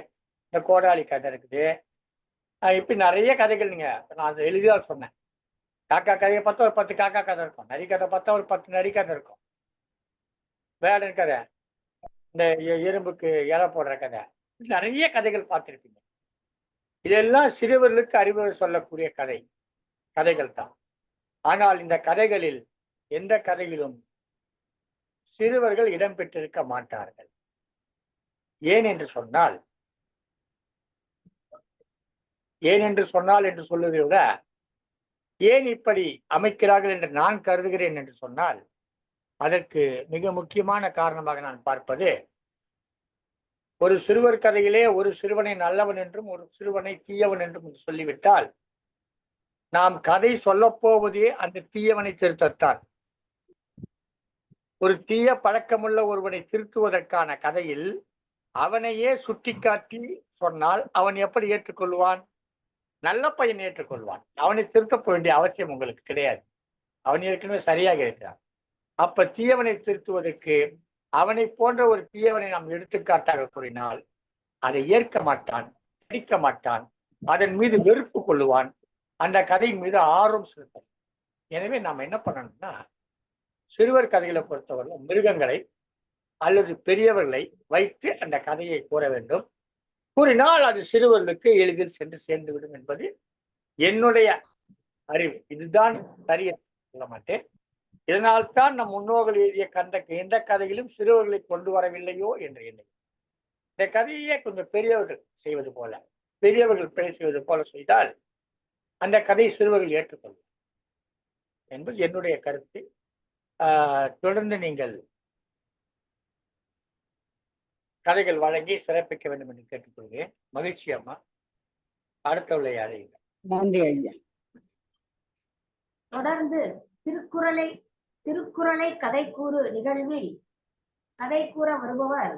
இந்த கோடாளி கதை இருக்குது. இப்படி நிறைய கதைகள் நான் அதை எளிதாக சொன்னேன். காக்கா கதையை பார்த்தா ஒரு 10 காக்கா கதை இருக்கும். நரி கதை பார்த்தா ஒரு 10 நரி கதை இருக்கும். வேடன் கதை, இந்த எறும்புக்கு இலை போடுற கதை, நிறைய கதைகள் பார்த்திருப்பீங்க. இதெல்லாம் சிறுவர்களுக்கு அறிவுரை சொல்லக்கூடிய கதைகள் தான். ஆனால் இந்த கதைகளில் எந்த கதையிலும் சிறுவர்கள் இடம்பெற்றிருக்க மாட்டார்கள். ஏன் என்று சொன்னால் என்று சொல்வதை விட, ஏன் இப்படி அமைக்கிறார்கள் என்று நான் கருதுகிறேன் என்று சொன்னால், அதற்கு மிக முக்கியமான காரணமாக நான் பார்ப்பது, ஒரு சிறுவர் கதையிலே ஒரு சிறுவனை நல்லவன் என்றும் ஒரு சிறுவனை தீயவன் என்றும் சொல்லிவிட்டால், நாம் கதை சொல்லப் போவதே அந்த தீயவனை திருத்தத்தான். ஒரு தீய பழக்கமுள்ள ஒருவனை திருத்துவதற்கான கதையில் அவனையே சுட்டிக்காட்டி சொன்னால் அவன் எப்படி ஏற்றுக்கொள்வான்? நல்ல பையன் ஏற்றுக்கொள்வான். அவனை திருத்த வேண்டிய அவசியம் உங்களுக்கு கிடையாது. அவன் ஏற்கனவே சரியாக இருக்கிறான். அப்ப தீயவனை திருத்துவதற்கு அவனை போன்ற ஒரு தீயவனை நாம் எடுத்துக்காட்டாக கூறினால் அதை ஏற்க மாட்டான், படிக்க மாட்டான், அதன் மீது வெறுப்பு கொள்ளுவான், அந்த கதையின் மீது ஆர்வம் செலுத்தும். எனவே நாம் என்ன பண்ணணும்னா, சிறுவர் கதைகளை பொறுத்தவரை மிருகங்களை அல்லது பெரியவர்களை வைத்து அந்த கதையை கூற வேண்டும். கூறினால் அது சிறுவர்களுக்கு எளிதில் சென்று சேர்ந்துவிடும் என்பது என்னுடைய அறிவு. இதுதான் சரி சொல்ல மாட்டேன். இதனால்தான் நம் முன்னோர்கள் எழுதிய எந்த கதையிலும் சிறுவர்களை கொண்டு வரவில்லையோ என்று எண்ணம். இந்த கதையே கொஞ்சம் பெரியவர்கள் செய்வது போல, பெரியவர்கள் பிழை செய்வது போல செய்தால் அந்த கதையை சிறுவர்கள் ஏற்றுக்கொள்ளும் என்பது என்னுடைய கருத்து. தொடர்ந்து நீங்கள் கதைகள் வழங்கி சிறப்பிக்க வேண்டும் என்று கேட்டுக்கொள்கிறேன். மகிழ்ச்சி அம்மா. அடுத்தவளை அழையுங்கள். நன்றி ஐயா. தொடர்ந்து திருக்குறளை கதை கூறு நிகழ்வில் கதை கூற வருபவர்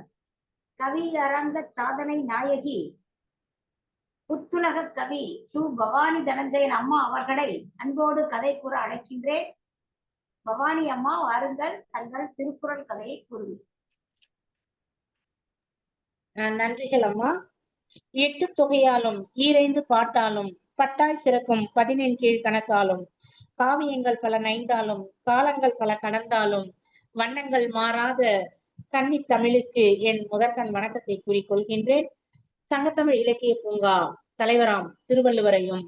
கவி அரங்க சாதனை நாயகி புத்துலக கவி சு பவானி தனஞ்சயன் அம்மா அவர்களை அன்போடு கதை கூற அழைக்கின்றேன். பவானி அம்மா, வாருங்கள், தங்கள் திருக்குறள் கதையை கூறுங்கள். நன்றிகள் அம்மா. 8 தொகையாலும் ஈரைந்து பாட்டாலும் பட்டாய் சிறக்கும் 15 கீழ் கணக்காலும் காவியங்கள் பல நைந்தாலும் காலங்கள் பல கடந்தாலும் வண்ணங்கள் மாறாத கன்னி தமிழுக்கு என் முதற்கண் வணக்கத்தை கூறிக்கொள்கின்றேன். சங்கத்தமிழ் இலக்கிய பூங்கா தலைவராம் திருவள்ளுவரையும்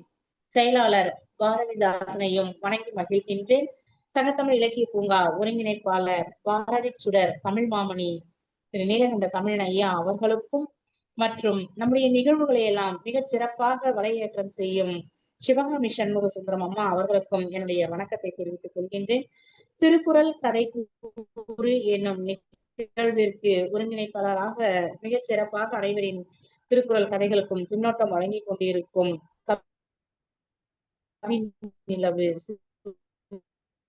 செயலாளர் பாரதிதாசனையும் வணங்கி மகிழ்கின்றேன். சங்கத்தமிழ் இலக்கிய பூங்கா ஒருங்கிணைப்பாளர் பாரதி சுடர் தமிழ் மாமணி திரு நீலகண்ட தமிழன் ஐயா அவர்களுக்கும் மற்றும் நம்முடைய நிகழ்வுகளை எல்லாம் மிகச் சிறப்பாக வலையேற்றம் செய்யும் சிவகாமி சண்முக சுந்தரம் அம்மா அவர்களுக்கும் என்னுடைய வணக்கத்தை தெரிவித்துக் கொள்கின்றேன். திருக்குறள் கதை கூறு என்னும் நிகழ்விற்கு ஒருங்கிணைப்பாளராக மிகச் சிறப்பாக அனைவரின் திருக்குறள் கதைகளுக்கும் பின்னோட்டம் வழங்கி கொண்டிருக்கும் நிலவு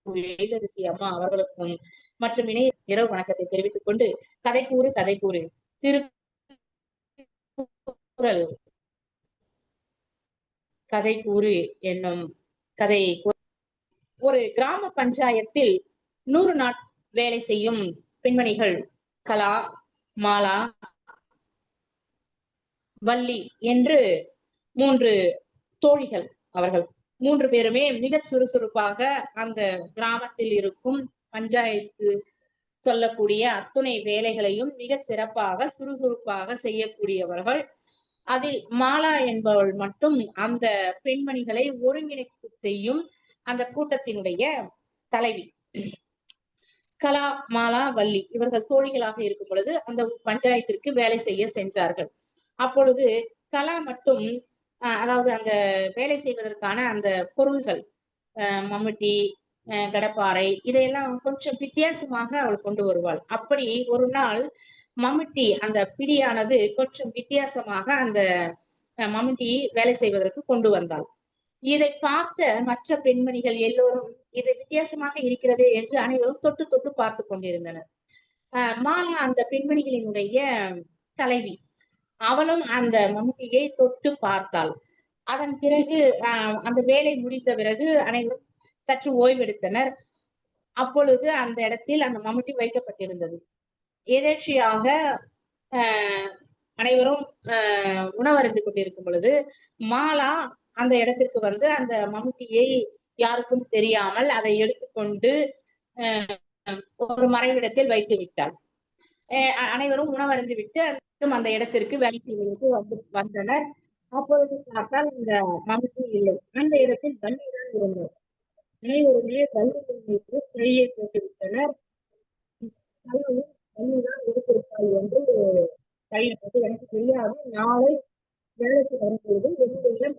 எழிலரசி அம்மா அவர்களுக்கும் மற்றும் இணைய இரவு வணக்கத்தை தெரிவித்துக் கொண்டு கதை கூறு திருக்குறள் கதை கூறு என்னும் கதையை ஒரு கிராம பஞ்சாயத்தில் 100 நாள் வேலை செய்யும் பெண்மணிகள் கலா, மாலா, வள்ளி என்று 3 தோழிகள். அவர்கள் 3 பேருமே மிக சுறுசுறுப்பாக அந்த கிராமத்தில் இருக்கும் பஞ்சாயத்து சொல்லக்கூடிய அத்துணை வேலைகளையும் மிக சிறப்பாக சுறுசுறுப்பாக செய்யக்கூடியவர்கள். அதில் மாலா என்பவள் மட்டும் அந்த பெண்மணிகளை ஒருங்கிணைப்பு செய்யும் அந்த கூட்டத்தினுடைய தலைவி. கலா, மாலா, வள்ளி இவர்கள் தோழிகளாக இருக்கும் பொழுது அந்த பஞ்சாயத்திற்கு வேலை செய்ய சென்றார்கள். அப்பொழுது கலா மட்டும் அதாவது அந்த வேலை செய்வதற்கான அந்த பொருள்கள் மம்முட்டி, கடப்பாறை இதையெல்லாம் கொஞ்சம் வித்தியாசமாக அவள் கொண்டு வருவாள். அப்படி ஒரு நாள் மம்முட்டி அந்த பிடியானது கொஞ்சம் வித்தியாசமாக அந்த மம்முட்டி வேலை செய்வதற்கு கொண்டு வந்தாள். இதை பார்த்த மற்ற பெண்மணிகள் எல்லோரும் இது வித்தியாசமாக இருக்கிறதே என்று அனைவரும் தொட்டு தொட்டு பார்த்து கொண்டிருந்தனர். மாலா அந்த பெண்மணிகளினுடைய தலைவி. அவளும் அந்த மம்முட்டியை தொட்டு பார்த்தாள். அதன் பிறகு அந்த வேலை முடித்த பிறகு அனைவரும் சற்று ஓய்வெடுத்தனர். அப்பொழுது அந்த இடத்தில் அந்த மம்முட்டி வைக்கப்பட்டிருந்தது. எதேர்ச்சியாக அனைவரும் உணவருந்து கொண்டிருக்கும் பொழுது மாலா அந்த இடத்திற்கு வந்து அந்த மம்முட்டியை யாருக்கும் தெரியாமல் அதை எடுத்துக்கொண்டு ஒரு மறைவிடத்தில் வைத்து விட்டாள். அனைவரும் உணவருந்து விட்டு அந்த இடத்திற்கு வேலை செய்வதற்கு வந்தனர். அப்பொழுது பார்த்தால் இந்த மம்முட்டி இல்லை. அந்த இடத்தில் வள்ளிதான் இருந்தது. அனைவருமே வள்ளியின் மீது கையை போட்டு விட்டனர். வள்ளிதான் எடுத்திருப்பாள் என்று கையை போட்டு எனக்கு தெரியாது, நாளை வேலைக்கு வரும்போது என்னுடைய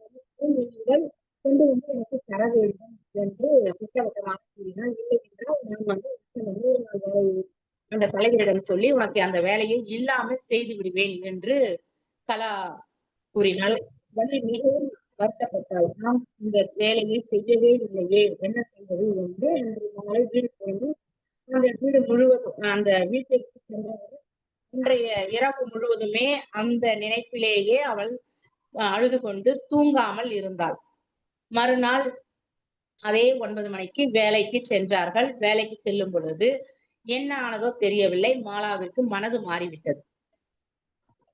நீங்கள் கொண்டு வந்து எனக்கு தர வேண்டும் என்று திட்டவட்டமாக கூறினார். இல்லை என்றால் நான் வந்து அந்த தலைவரிடம் சொல்லி உனக்கு அந்த வேலையை இல்லாமல் செய்து விடுவேன் என்று கலா கூறினாள். வள்ளி மிகவும் வருத்தப்பட்டாள். நாம் இந்த வேலையை செய்யவே இல்லையே, என்ன செய்வது என்று நாளை வீடு போய் அந்த வீடு முழுவதும் அந்த வீட்டிற்கு சென்றவர் இன்றைய இரவு முழுவதுமே அந்த நினைப்பிலேயே அவள் அழுது கொண்டு தூங்காமல் இருந்தாள். மறுநாள் அதே 9 மணிக்கு வேலைக்கு சென்றார்கள். வேலைக்கு செல்லும் பொழுது என்ன ஆனதோ தெரியவில்லை, மாலாவிற்கு மனது மாறிவிட்டது.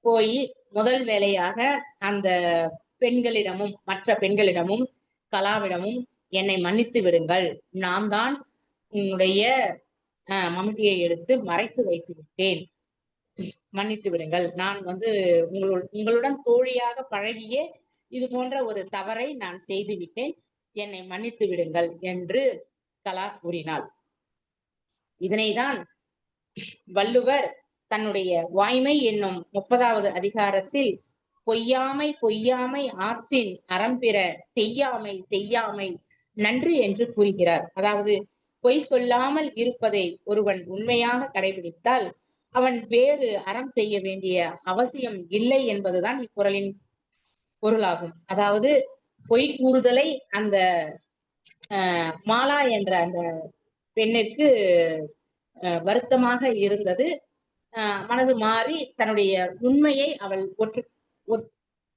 போய் முதல் வேலையாக அந்த பெண்களிடமும் மற்ற பெண்களிடமும் கலாவிடமும் என்னை மன்னித்து விடுங்கள், நான் தான் உன்னுடைய மம்முட்டியை எடுத்து மறைத்து வைத்து விட்டேன், மன்னித்து விடுங்கள், நான் வந்து உங்களுடன் தோழியாக பழகியே இது போன்ற ஒரு தவறை நான் செய்து விட்டேன், என்னை மன்னித்து விடுங்கள் என்று கலா கூறினாள். இதனைதான் வள்ளுவர் தன்னுடைய வாய்மை என்னும் 30வது அதிகாரத்தில் பொய்யாமை பொய்யாமை ஆற்றின் அறம்பிற செய்யாமை செய்யாமை நன்று என்று கூறுகிறார். அதாவது பொய் சொல்லாமல் இருப்பதை ஒருவன் உண்மையாக கடைபிடித்தால் அவன் வேறு அறம் செய்ய வேண்டிய அவசியம் இல்லை என்பதுதான் இக்குறளின் பொருளாகும். அதாவது பொய் கூறுதலை அந்த மாலா என்ற அந்த பெண்ணிற்கு வருத்தமாக இருந்தது. மனது மாறி தன்னுடைய உண்மையை அவள்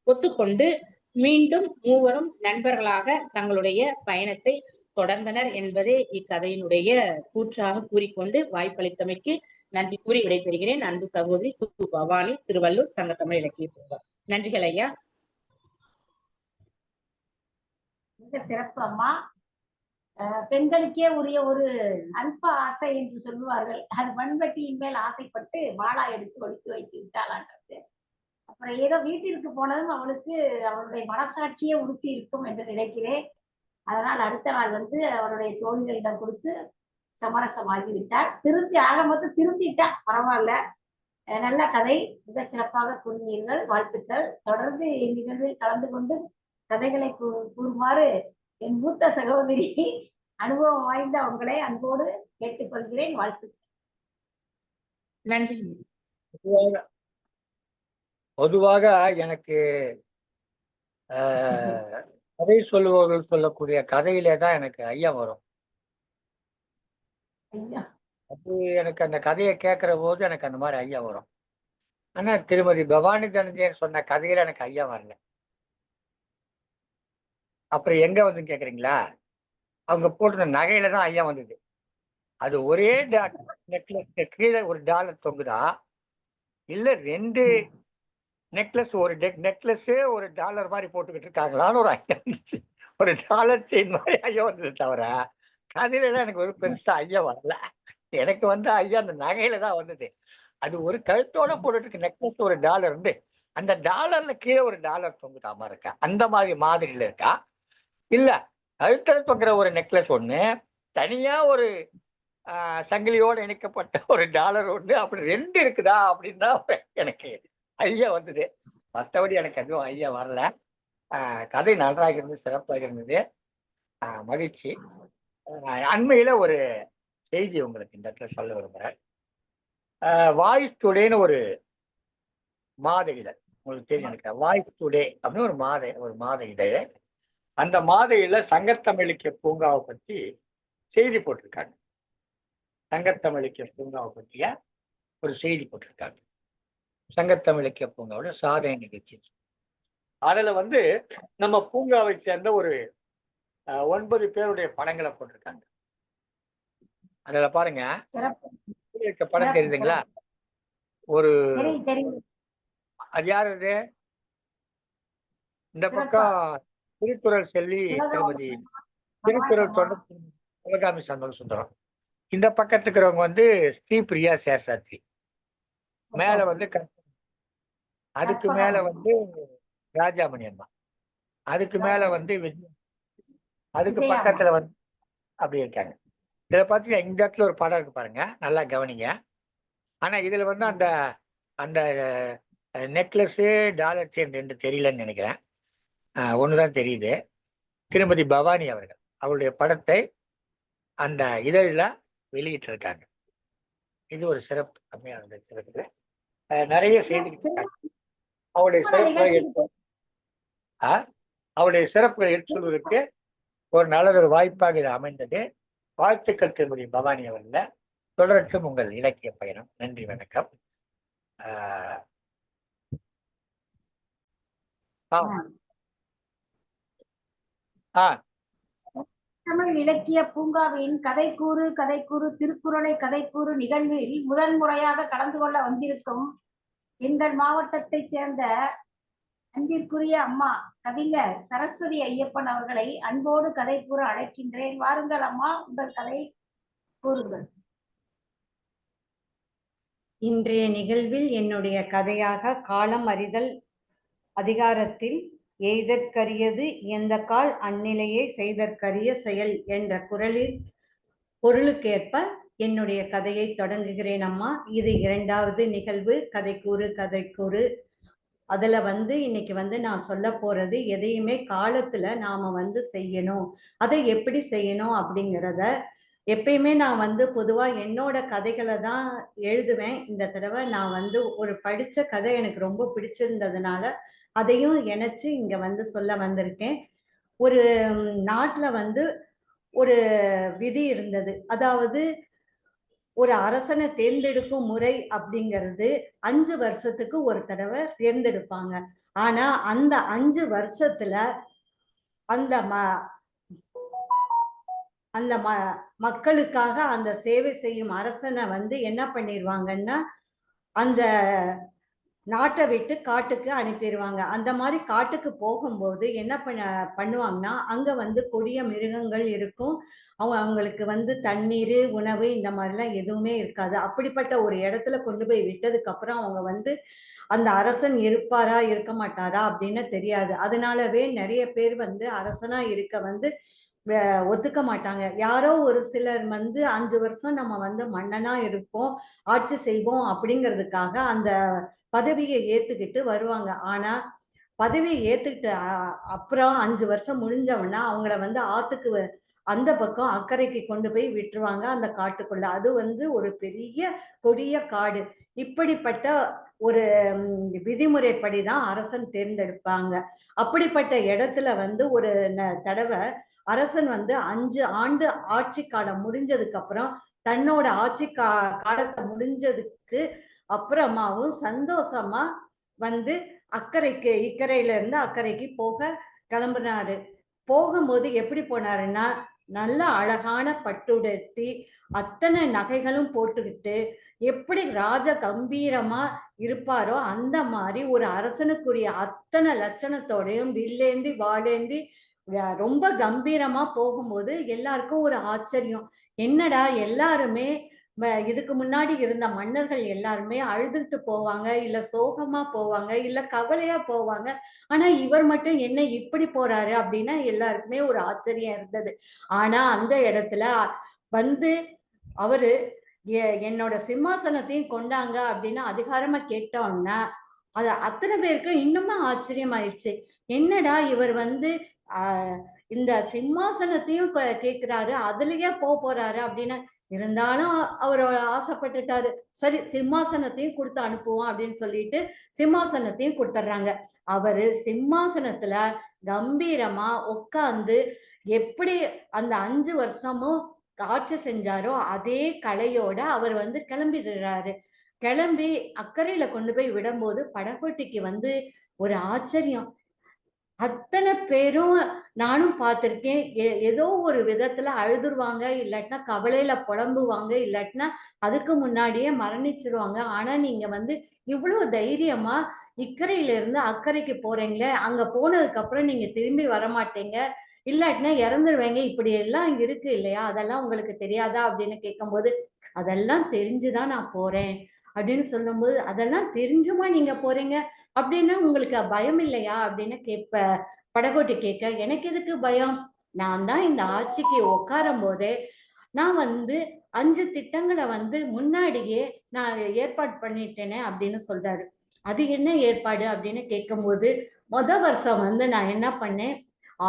ஒத்துக்கொண்டு மீண்டும் மூவரும் நண்பர்களாக தங்களுடைய பயணத்தை தொடர்ந்தனர் என்பதே இக்கதையினுடைய கூற்றாக கூறிக்கொண்டு வாய்ப்பளித்தமைக்கு நன்றி கூறி விடைபெறுகிறேன். அன்பு சகோதரி து. பவானி, திருவள்ளூர் சங்கத்தமிழ் இலக்கிய பூங்கா. நன்றிகள் ஐயா. மிக சிறப்பு அம்மா. பெண்களுக்கே உரிய ஒரு அல்ப ஆசை என்று சொல்லுவார்கள். அது மண்வெட்டியின் மேல் ஆசைப்பட்டு மாலா எடுத்து ஒழித்து வைத்து விட்டாளான்றது. அப்புறம் ஏதோ வீட்டிற்கு போனதும் அவளுக்கு அவளுடைய மனசாட்சியே உறுத்தி இருக்கும் என்று நினைக்கிறேன். அதனால் அடுத்த நாள் வந்து அவருடைய தோழிகளிடம் கொடுத்து சமரசமாகி விட்டார். ஆக மொத்தம் திருந்திட்டா, பரவாயில்ல. நல்ல கதை, மிக சிறப்பாக கூறினீர்கள், வாழ்த்துக்கள். தொடர்ந்து இந்நிகழ்வில் கலந்து கொண்டு கதைகளை கூறுமாறு என் மூத்த சகோதரி அனுபவம் வாய்ந்த உங்களை அன்போடு கேட்டுக்கொள்கிறேன். வாழ்த்துக்கள். நன்றி. பொதுவாக எனக்கு கதை சொல்லுபவர்கள் சொல்லக்கூடிய கதையிலே தான் எனக்கு ஐயம் வரும். அது எனக்கு அந்த கதையை கேட்கிற போது எனக்கு அந்த மாதிரி ஐயம் வரும். ஆனா திருமதி பவானி தனஞ்சயன் சொன்ன கதையில எனக்கு ஐயம் வரல. அப்புறம் எங்க வந்து கேக்குறீங்களா, அவங்க போட்டிருந்த நகையில தான் ஐயா வந்தது. அது ஒரே நெக்லஸ் கீழே ஒரு டாலர் தொங்குதா, இல்ல 2 நெக்லஸ், ஒரு நெக்லஸ் ஒரு டாலர் மாதிரி போட்டுக்கிட்டு இருக்காங்களான்னு ஒரு ஐயா வந்துச்சு. ஒரு டாலர் செயின் மாதிரி ஐயா வந்தது தவிர கதையில எல்லாம் எனக்கு ஒரு பெருசா ஐயா வரல. எனக்கு வந்து ஐயா அந்த நகையில தான் வந்தது. அது ஒரு கழுத்தோட போட்டுட்டு நெக்லஸ் ஒரு டாலர் இருந்து அந்த டாலர்ல கீழே ஒரு டாலர் தொங்குதாமா இருக்கா, அந்த மாதிரில இருக்கா, இல்ல கழுத்துல தொங்குற ஒரு நெக்லஸ் ஒண்ணு, தனியா ஒரு சங்கிலியோட இணைக்கப்பட்ட ஒரு டாலர் ஒண்ணு, அப்படி 2 இருக்குதா அப்படின்னு தான் எனக்கு ஐயா வந்தது. மற்றபடி எனக்கு எதுவும் ஐயா வரல. கதை நன்றாக இருந்தது, சிறப்பாக இருந்தது. மகிழ்ச்சி. அண்மையில ஒரு செய்தி உங்களுக்கு இந்த இடத்துல சொல்ல விரும்புறேன். வாய்ஸ் டுடேன்னு ஒரு மாத இதழ், உங்களுக்கு தெரியும் நினைக்கிறேன். வாய்ஸ் டுடே அப்படின்னு ஒரு மாத இதழ். அந்த மாத இதழில் சங்கத்தமிழ் இலக்கிய பூங்காவை பற்றி செய்தி போட்டிருக்காங்க. சங்கத்தமிழ் இலக்கிய பூங்காவை பற்றிய ஒரு செய்தி போட்டிருக்காங்க. சங்கத்தமிழ் இலக்கிய பூங்காவோட சாதனை நிகழ்ச்சி. அதுல நம்ம பூங்காவை சேர்ந்த ஒரு 9 பேருடைய படங்களை போட்டிருக்காங்க. அதுல பாருங்க, இருக்க படம் தெரியுதுங்களா? ஒரு அது யாரு? இந்த பக்கம் திருக்குறள் செல்வி திருமதி திருக்குறள் தொண்டர் சிவகாமி சண்முக சுந்தரம். இந்த பக்கத்துக்கு இருக்கிறவங்க ஸ்ரீபிரியா சேஷாத்ரி. மேல அதுக்கு மேல ராஜாமணி அம்மா. அதுக்கு மேல விஜய். அதுக்கு பக்கத்துல அப்படி இருக்காங்க. இதுல பாத்தீங்கன்னா இந்த இடத்துல ஒரு படம் இருக்கு பாருங்க, நல்லா கவனிங்க. ஆனா இதுல அந்த அந்த நெக்லஸ் டாலர் செயின் 2 தெரியலன்னு நினைக்கிறேன். ஒண்ணுதான் தெரியுது. திருமதி பவானி அவர்கள் அவருடைய படத்தை அந்த இதழில் வெளியிட்டு இருக்காங்க. இது ஒரு சிறப்பு. அம்மையான சிறப்பு. நிறைய செய்திகள் அவருடைய சிறப்புகளை எடுத்து சொல்வதற்கு ஒரு நல்லதொரு வாய்ப்பாக இது அமைந்தது. வாழ்த்துக்கள் திருமதி பவானி அவர்கள. தொடரட்டும் உங்கள் இலக்கிய பயணம். நன்றி, வணக்கம். தமிழ் இலக்கிய பூங்காவின் கதைக்கூறு திருக்குறளை கதைக்கூறு நிகழ்வில் முதன் முறையாக கலந்து கொள்ள வந்திருக்கும் எங்கள் மாவட்டத்தைச் சேர்ந்த அன்பிற்குரிய அம்மா கவிஞர் சரஸ்வதி ஐயப்பன் அவர்களை அன்போடு கதை கூற அழைக்கின்றேன். வாருங்கள் அம்மா, உங்கள் கதை கூறுங்கள். இன்றைய நிகழ்வில் என்னுடைய கதையாக காலம் அறிதல் அதிகாரத்தில் எய்தற்கரியது எந்த கால் அந்நிலையை செய்தற்கரிய செயல் என்ற குறளில் பொருளுக்கேற்ப என்னுடைய கதையை தொடங்குகிறேன் அம்மா. இது 2வது நிகழ்வு, கதைக்கூறு. அதுல இன்னைக்கு நான் சொல்ல போறது எதையுமே காலத்துல நாம செய்யணும், அதை எப்படி செய்யணும் அப்படிங்கிறத எப்பயுமே நான் பொதுவா என்னோட கதைகளை தான் எழுதுவேன். இந்த தடவை நான் ஒரு படிச்ச கதை எனக்கு ரொம்ப பிடிச்சிருந்ததுனால அதையும் இணைச்சு இங்க சொல்ல வந்திருக்கேன். ஒரு நாட்டுல ஒரு விதி இருந்தது. அதாவது ஒரு அரசனை தேர்ந்தெடுக்கும் முறை அப்படிங்கிறது 5 வருஷத்துக்கு ஒரு தடவை தேர்ந்தெடுப்பாங்க. ஆனா அந்த 5 வருஷத்துல அந்த மக்களுக்காக அந்த சேவை செய்யும் அரசனை என்ன பண்ணிடுவாங்கன்னா அந்த நாட்டை விட்டு காட்டுக்கு அனுப்பிடுவாங்க. அந்த மாதிரி காட்டுக்கு போகும்போது என்ன பண்ணுவாங்கன்னா அங்க கொடிய மிருகங்கள் இருக்கும். அவங்களுக்கு தண்ணீர், உணவு இந்த மாதிரிலாம் எதுவுமே இருக்காது. அப்படிப்பட்ட ஒரு இடத்துல கொண்டு போய் விட்டதுக்கு அப்புறம் அவங்க அந்த அரசன் இருப்பாரா இருக்க மாட்டாரா அப்படின்னு தெரியாது. அதனாலவே நிறைய பேர் அரசனா இருக்க ஒத்துக்க மாட்டாங்க. யாரோ ஒரு சிலர் 5 வருஷம் நம்ம மன்னனா இருப்போம், ஆட்சி செய்வோம் அப்படிங்கிறதுக்காக அந்த பதவியை ஏத்துக்கிட்டு வருவாங்க. ஆனா பதவியை ஏத்துக்கிட்டு அப்புறம் 5 வருஷம் முடிஞ்சவனா அவங்கள ஆத்துக்கு அந்த பக்கம் அக்கறைக்கு கொண்டு போய் விட்டுருவாங்க, அந்த காட்டுக்குள்ள. அது ஒரு பெரிய கொடிய காடு. இப்படிப்பட்ட ஒரு விதிமுறைப்படிதான் அரசன் தேர்ந்தெடுப்பாங்க. அப்படிப்பட்ட இடத்துல ஒரு தடவை அரசன் 5 ஆண்டு ஆட்சி காலம் முடிஞ்சதுக்கு அப்புறம் தன்னோட ஆட்சி காலத்தை முடிஞ்சதுக்கு அப்புறமாவும் சந்தோஷமா அக்கறைக்கு இக்கரையில இருந்து அக்கறைக்கு போக கிளம்புனாரு. போகும்போது எப்படி போனாருன்னா நல்ல அழகான பட்டுடுத்தி அத்தனை நகைகளும் போட்டுக்கிட்டு எப்படி ராஜ கம்பீரமா இருப்பாரோ அந்த மாதிரி ஒரு அரசனுக்குரிய அத்தனை லட்சணத்தோடையும் வில்லேந்தி வாழேந்தி ரொம்ப கம்பீரமா போகும்போது எல்லாருக்கும் ஒரு ஆச்சரியம். என்னடா எல்லாருமே இதுக்கு முன்னாடி இருந்த மன்னர்கள் எல்லாருமே அழுதுட்டு போவாங்க, இல்ல சோகமா போவாங்க, இல்ல கவலையா போவாங்க. ஆனா இவர் மட்டும் என்ன இப்படி போறாரு அப்படின்னா எல்லாருக்குமே ஒரு ஆச்சரியம் இருந்தது. ஆனா அந்த இடத்துல அவரு என்னோட சிம்மாசனத்தையும் கொண்டாங்க அப்படின்னு அதிகாரமா கேட்டோம்னா அது அத்தனை பேருக்கு இன்னுமா ஆச்சரியமாயிடுச்சு. என்னடா இவர் இந்த சிம்மாசனத்தையும் கேக்குறாரு, அதுலயே போறாரு அப்படின்னு. இருந்தாலும் அவர் ஆசைப்பட்டுட்டாரு. சரி சிம்மாசனத்தையும் கொடுத்து அனுப்புவோம் அப்படின்னு சொல்லிட்டு சிம்மாசனத்தையும் கொடுத்துட்றாங்க. அவரு சிம்மாசனத்துல கம்பீரமா உட்கார்ந்து எப்படி அந்த 5 வருஷமும் ஆட்சி செஞ்சாரோ அதே கலையோட அவர் வந்து கிளம்பிடுறாரு. கிளம்பி அக்கறையில கொண்டு போய் விடும்போது படகோட்டிக்கு வந்து ஒரு ஆச்சரியம். அத்தனை பேரும் நானும் பார்த்திருக்கேன். ஏதோ ஒரு விதத்துல அழுதுருவாங்க, இல்லாட்டினா கவலையில புலம்புவாங்க, இல்லாட்டினா அதுக்கு முன்னாடியே மரணிச்சிருவாங்க. ஆனா நீங்க வந்து இவ்வளவு தைரியமா இக்கரையில இருந்து அக்கறைக்கு போறீங்களே, அங்க போனதுக்கு அப்புறம் நீங்க திரும்பி வரமாட்டீங்க, இல்லாட்டினா இறந்துருவீங்க, இப்படி எல்லாம் இருக்கு இல்லையா, அதெல்லாம் உங்களுக்கு தெரியாதா அப்படின்னு கேட்கும்போது, அதெல்லாம் தெரிஞ்சுதான் நான் போறேன் அப்படின்னு சொல்லும்போது, அதெல்லாம் தெரிஞ்சுமா நீங்க போறீங்க அப்படின்னா உங்களுக்கு பயம் இல்லையா அப்படின்னு படகோட்டி கேட்க, எனக்கு எதுக்கு பயம், நான் தான் இந்த ஆட்சிக்கு உட்காரும் போதே நான் வந்து 5 திட்டங்களை வந்து முன்னாடியே நான் ஏற்பாடு பண்ணிட்டேனே அப்படின்னு சொல்றாரு. அது என்ன ஏற்பாடு அப்படின்னு கேட்கும்போது, வருஷம் வந்து நான் என்ன பண்ணேன்,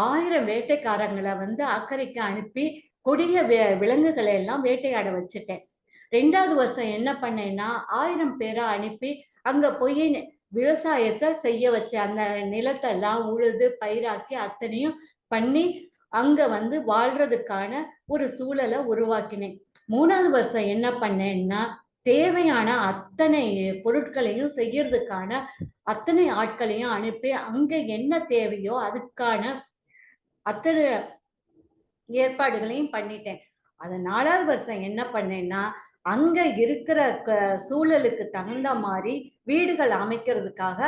1000 வேட்டைக்காரங்களை வந்து அக்கறைக்கு அனுப்பி கொடிய விலங்குகளை எல்லாம் வேட்டையாட வச்சுட்டேன். 2வது வருஷம் என்ன பண்ணேன்னா 1000 பேரை அனுப்பி அங்க போய் விவசாயத்தை செய்ய வச்ச, அந்த நிலத்தை எல்லாம் உழுது பயிராக்கி அத்தனையும் பண்ணி அங்க வந்து வாழ்றதுக்கான ஒரு சூழலை உருவாக்கினேன். 3வது வருஷம் என்ன பண்ணேன்னா தேவையான அத்தனை பொருட்களையும் செய்யறதுக்கான அத்தனை ஆட்களையும் அனுப்பி அங்க என்ன தேவையோ அதுக்கான அத்தனை ஏற்பாடுகளையும் பண்ணிட்டேன். அது 4வது வருஷம் என்ன பண்ணேன்னா அங்க இருக்கிற சூழலுக்கு தகுந்த மாதிரி வீடுகள் அமைக்கிறதுக்காக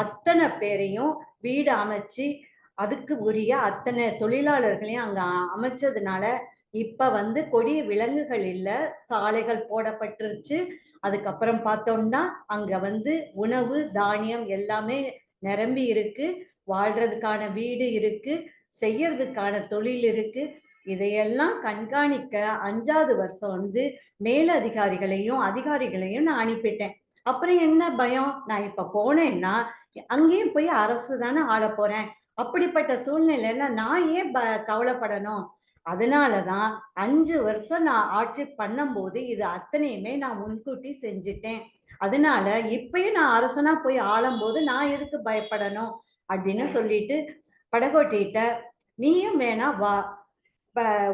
அத்தனை பேரையும் வீடு அமைச்சு அதுக்கு உரிய அத்தனை தொழிலாளர்களையும் அங்க அமைச்சதுனால இப்ப வந்து கொடிய விலங்குகள் இல்ல, சாலைகள் போடப்பட்டுருச்சு. அதுக்கப்புறம் பார்த்தோம்னா அங்க வந்து உணவு தானியம் எல்லாமே நிரம்பி இருக்கு, வாழ்றதுக்கான வீடு இருக்கு, செய்யறதுக்கான தொழில் இருக்கு. இதையெல்லாம் கண்காணிக்க 5வது வருஷம் வந்து மேலதிகாரிகளையும் அதிகாரிகளையும் நான் அனுப்பிட்டேன். அப்புறம் என்ன பயம், நான் இப்ப போனேன்னா அங்கேயும் போய் அரசு தானே ஆள போறேன், அப்படிப்பட்ட சூழ்நிலையில நான் ஏன் கவலைப்படணும். அதனாலதான் 5 வருஷம் நான் ஆட்சி பண்ணும்போது இது அத்தனையுமே நான் முன்கூட்டி செஞ்சுட்டேன். அதனால இப்பயும் நான் அரசனா போய் ஆளும்போது நான் எதுக்கு பயப்படணும் அப்படின்னு சொல்லிட்டு படகோட்டிட்ட, நீயும் வேணா வா,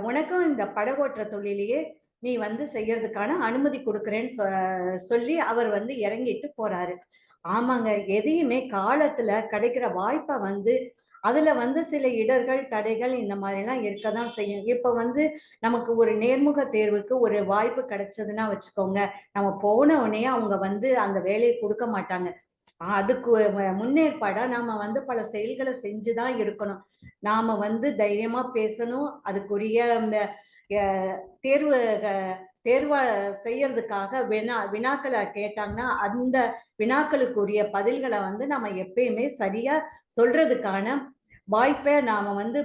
உனக்கும் இந்த படகோட்டுற தொழிலையே நீ வந்து செய்யறதுக்கான அனுமதி கொடுக்குறேன்னு சொல்லி அவர் வந்து இறங்கிட்டு போறாரு. ஆமாங்க, எதையுமே காலத்துல கிடைக்கிற வாய்ப்பை வந்து அதுல வந்து சில இடர்கள் தடைகள் இந்த மாதிரி எல்லாம் இருக்கதான் செய்யும். இப்ப வந்து நமக்கு ஒரு நேர்முக தேர்வுக்கு ஒரு வாய்ப்பு கிடைச்சதுன்னா வச்சுக்கோங்க, நம்ம போன உடனே அவங்க வந்து அந்த வேலையை கொடுக்க மாட்டாங்க. அதுக்கு முன்னேற்பாடா நாம வந்து பல செயல்களை செஞ்சுதான் இருக்கணும். நாம வந்து தைரியமா பேசணும், அதுக்குரிய தேர்வு தேர்வா செய்யறதுக்காக வினாக்களை கேட்டாங்கன்னா அந்த வினாக்களுக்குரிய பதில்களை வந்து நம்ம எப்பயுமே சரியா சொல்றதுக்கான வாய்ப்பை நாம வந்து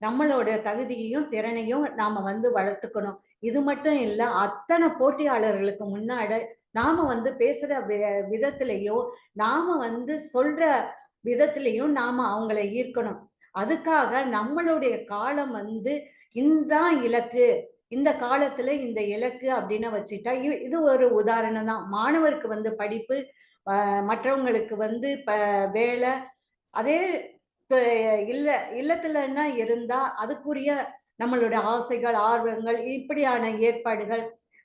நம்மளோட தகுதியையும் திறனையும் நாம வந்து வளர்த்துக்கணும். இது மட்டும் இல்ல, அத்தனை போட்டியாளர்களுக்கு முன்னாடி நாம வந்து பேசுற விதத்திலையோ நாம வந்து சொல்ற விதத்திலையும் நாம அவங்களை ஈர்க்கணும். அதுக்காக நம்மளுடைய காலம் வந்து இந்த இலக்கு, இந்த காலத்துல இந்த இலக்கு அப்படின்னு வச்சுட்டா இது ஒரு உதாரணம் தான். மாணவருக்கு வந்து படிப்பு, மற்றவங்களுக்கு வந்து வேலை, அதே இல்லத்துலன்னா இருந்தா அதுக்குரிய நம்மளுடைய ஆசைகள் ஆர்வங்கள் இப்படியான ஏற்பாடுகள்,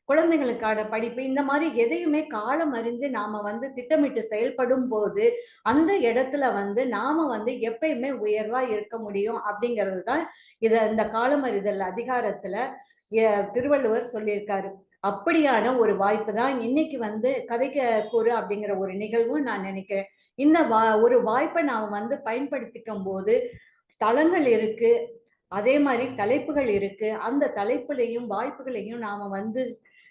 குழந்தைகளுக்கான படிப்பு, இந்த மாதிரி எதையுமே காலம் அறிஞ்சு நாம வந்து திட்டமிட்டு செயல்படும் போது அந்த இடத்துல வந்து நாம வந்து எப்பயுமே உயர்வா இருக்க முடியும். அப்படிங்கிறது தான் இந்த காலமறிதல் அதிகாரத்துல திருவள்ளுவர் சொல்லியிருக்காரு. அப்படியான ஒரு வாய்ப்பு தான் இன்னைக்கு வந்து கதைக்கூறு அப்படிங்கிற ஒரு நிகழ்வும் நான் நினைக்கிறேன். இந்த ஒரு வாய்ப்பை நாம் வந்து பயன்படுத்திக்கும் போது தளங்கள் இருக்கு, அதே மாதிரி தலைப்புகள் இருக்கு. அந்த தலைப்புலையும் வாய்ப்புகளையும் நாம வந்து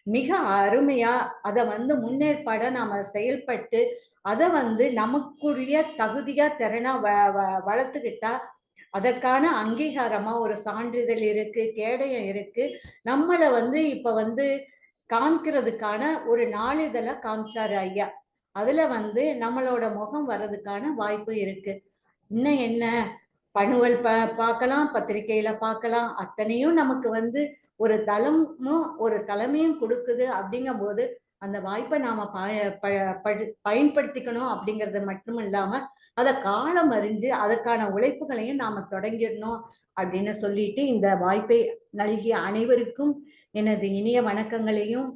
மிக அருமையா அதை வந்து முன்னேற்பாட நாம செயல்பட்டு அதை வந்து நமக்குரிய தகுதியா திறனா வளர்த்துக்கிட்டா அதற்கான அங்கீகாரமா ஒரு சான்றிதழ் இருக்கு, கேடயம் இருக்கு. நம்மளை வந்து இப்ப வந்து காமிக்கிறதுக்கான ஒரு நாளிதழை காமிச்சாரு ஐயா. அதுல வந்து நம்மளோட முகம் வர்றதுக்கான வாய்ப்பு இருக்கு. இன்னும் என்ன, பணுவல் பார்க்கலாம், பத்திரிகையில பார்க்கலாம். அத்தனையும் நமக்கு வந்து ஒரு தளமும் ஒரு தலைமையும் கொடுக்குது. அப்படிங்கும் போது அந்த வாய்ப்பை நாம பயன்படுத்திக்கணும். அப்படிங்கிறது மட்டும் இல்லாம அதை காலம் அறிஞ்சு அதற்கான உழைப்புகளையும் நாம தொடங்கிடணும் அப்படின்னு சொல்லிட்டு இந்த வாய்ப்பை நல்கிய அனைவருக்கும் எனது இனிய வணக்கங்களையும்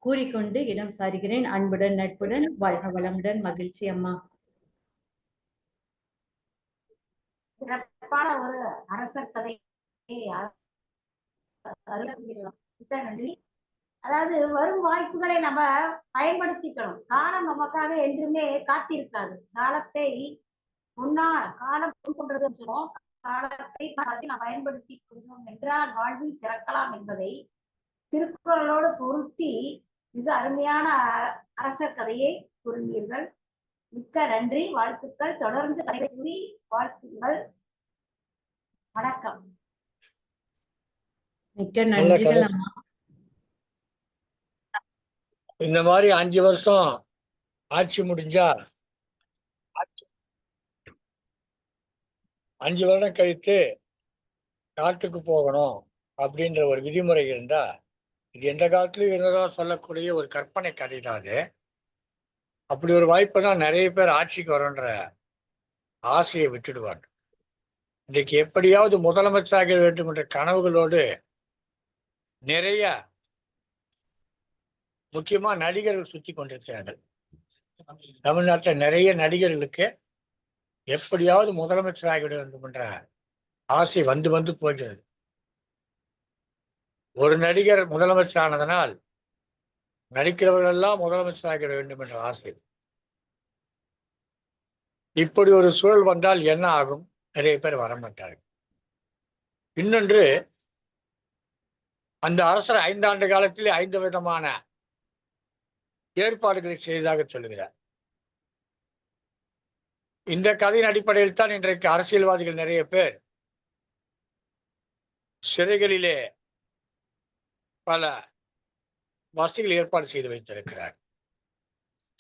கூறிக்கொண்டு இடம் சாருகிறேன். அன்புடன் நட்புடன் வாழ்க வளமுடன். மகிழ்ச்சி அம்மா. சிறப்பான ஒரு அரசர் கதை. நன்றி. அதாவது வரும் வாய்ப்புகளை நம்ம பயன்படுத்திக்கணும். காலம் நமக்காக என்றுமே காத்திருக்காது. காலத்தை காலம் கொண்டது சொல்லுவோம். காலத்தை நாம் பயன்படுத்தி கொண்டோம் என்றால் வாழ்வில் சிறக்கலாம் என்பதை திருக்குறளோடு பொருத்தி மிக அருமையான அரசர் கதையை கூறினீர்கள். மிக்க நன்றி, வாழ்த்துக்கள். தொடர்ந்து கதை கூறி வாழ்த்துங்கள். வணக்கம். மிக்க நன்றிகள் அம்மா. இந்த மாதிரி 5 வருஷம் ஆட்சி முடிஞ்சா 5 வருடம் கழித்து காட்டுக்கு போகணும் அப்படின்ற ஒரு விதிமுறை இருந்தா, இது எந்த காலத்திலும் இருந்ததா சொல்லக்கூடிய ஒரு கற்பனை கதை தான் அது. அப்படி ஒரு வாய்ப்பை தான் நிறைய பேர் ஆட்சிக்கு வரன்ற ஆசையை விட்டுடுவாங்க. இன்றைக்கு எப்படியாவது முதலமைச்சராக வேண்டும் என்ற கனவுகளோடு நிறைய முக்கியமா நடிகர்கள் சுத்தி கொண்டிருக்கிறார்கள். தமிழ்நாட்டில் நிறைய நடிகர்களுக்கு எப்படியாவது முதலமைச்சராக வேண்டும் என்ற ஆசை வந்து வந்து போகிறது. ஒரு நடிகர் முதலமைச்சர் ஆனதனால் நடிக்கிறவர்கள் எல்லாம் முதலமைச்சராக வேண்டும் என்ற ஆசை. இப்படி ஒரு சூழல் வந்தால் என்ன ஆகும்? நிறைய பேர் வரமாட்டார்கள். இன்னொன்று, அந்த அரசர் 5 ஆண்டு காலத்திலே 5 விதமான ஏற்பாடுகளை செய்ததாக சொல்லுகிறார். இந்த கதையின் அடிப்படையில் தான் இன்றைக்கு அரசியல்வாதிகள் நிறைய பேர் சிறைகளிலே பல வசதிகள் ஏற்பாடு செய்து வைத்திருக்கிறார்.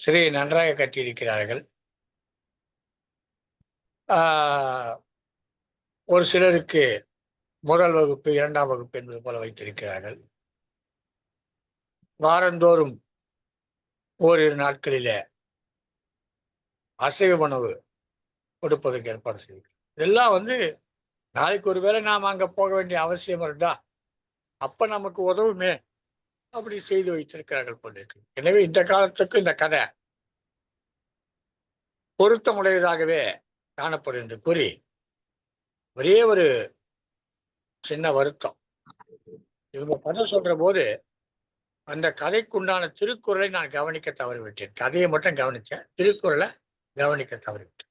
சிறையை நன்றாக கட்டியிருக்கிறார்கள். ஒரு சிலருக்கு முதல் வகுப்பு 2ஆம் வகுப்பு என்பது போல வைத்திருக்கிறார்கள். வாரந்தோறும் ஓரிரு நாட்களிலே அசைவ உணவு கொடுப்பதற்கு ஏற்பாடு செய்திருக்கிறார். இதெல்லாம் நாளைக்கு ஒருவேளை நாம் அங்க போக வேண்டிய அவசியம் இருந்தா அப்ப நமக்கு உதவுமே அப்படி செய்து வைத்திருக்கிறார்கள் போலிருக்கு. எனவே இந்த காலத்துக்கு இந்த கதை பொருத்தமுடையதாகவே காணப்படும் என்று கூறி ஒரே ஒரு சின்ன வருத்தம். இவங்க கதை சொல்ற போது அந்த கதைக்குண்டான திருக்குறளை நான் கவனிக்க தவறிவிட்டேன். கதையை மட்டும் கவனிச்சேன், திருக்குறளை கவனிக்க தவறிவிட்டேன்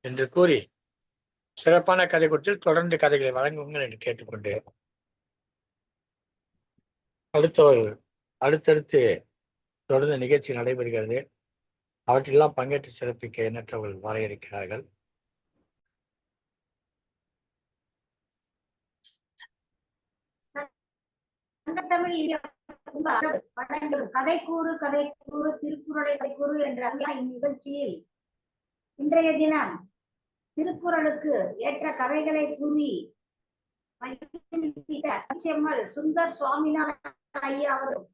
என்று கூறி சிறப்பான கதை குறித்து தொடர்ந்து கதைகளை வழங்குங்கள் என்று கேட்டுக்கொண்டு அடுத்தடுத்து தொடர்ந்து நிகழ்ச்சி நடைபெறுகிறது. அவற்றெல்லாம் பங்கேற்று சிறப்பிக்க எண்ணற்றவர்கள் வர இருக்கிறார்கள். கதை கூறு திருக்குறளை கதை கூறு என்ற இந்நிகழ்ச்சியில் இன்றைய தினம் திருக்குறளுக்கு ஏற்ற கதைகளை கூறி செம்மல் சுந்தர் சுவாமிநாதன் ஐயா அவரும்,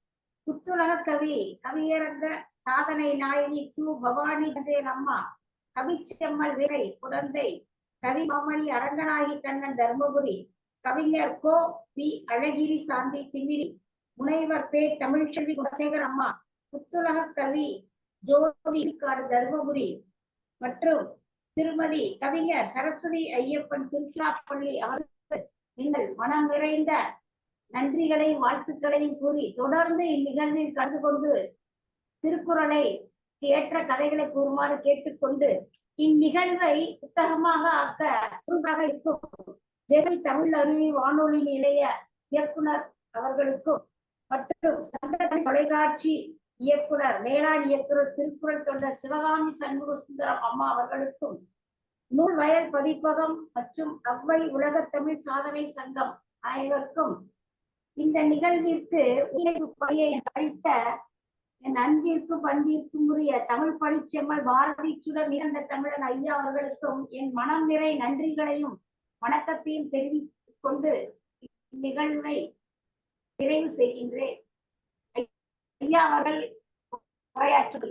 புத்துலக கவி கவியரங்க சாதனை நாயகி து பவானி அம்மா, கவிச்செம்மல் வீரை குழந்தை கவி மாமணி அரங்கநாயகி கண்ணன் தர்மபுரி, கவிஞர் கோ பி அழகிரி சாந்தி திமிரி, முனைவர் பே தமிழ்ச்செல்வி குணசேகர் அம்மா, புத்துலக கவி ஜோதி காடு தர்மபுரி மற்றும் திருமதி கவிஞர் சரஸ்வதி ஐயப்பன் திருச்சிராப்பள்ளி அவர்கள் நீங்கள் மனம் நிறைந்த நன்றிகளையும் வாழ்த்துக்களையும் கூறி தொடர்ந்து இந்நிகழ்வில் கலந்து கொண்டு திருக்குறளை ஏற்ற கதைகளை கூறுமாறு கேட்டுக்கொண்டு இந்நிகழ்வை புத்தகமாக ஆக்க இருக்கும் ஜெகல் தமிழ் அருவி வானொலி நிலைய இயக்குனர் அவர்களுக்கும் மற்றும் சங்கத்தமிழ் தொலைக்காட்சி இயக்குனர் மேலாண் இயக்குனர் திருக்குறள் தொண்டர் சிவகாமி சண்முக சுந்தரம் அம்மா அவர்களுக்கும், நூல் வயல் பதிப்பகம் மற்றும் அவ்வை உலக தமிழ் சாதனை சங்கம் அனைவருக்கும் இந்த நிகழ்விற்கு பணியை அளித்த என் அன்பிற்கும் பண்பிற்கும் உரிய தமிழ் பணிச்செம்மல் பாரதி சுடர் நிகழ்ந்த தமிழன் ஐயா அவர்களுக்கும் என் மனம் நிறை நன்றிகளையும் வணக்கத்தையும் தெரிவித்துக் கொண்டு இந்நிகழ்வை நிறைவு செய்கின்றேன். ஐயா அவர்கள் உரையாற்றுகிறார்.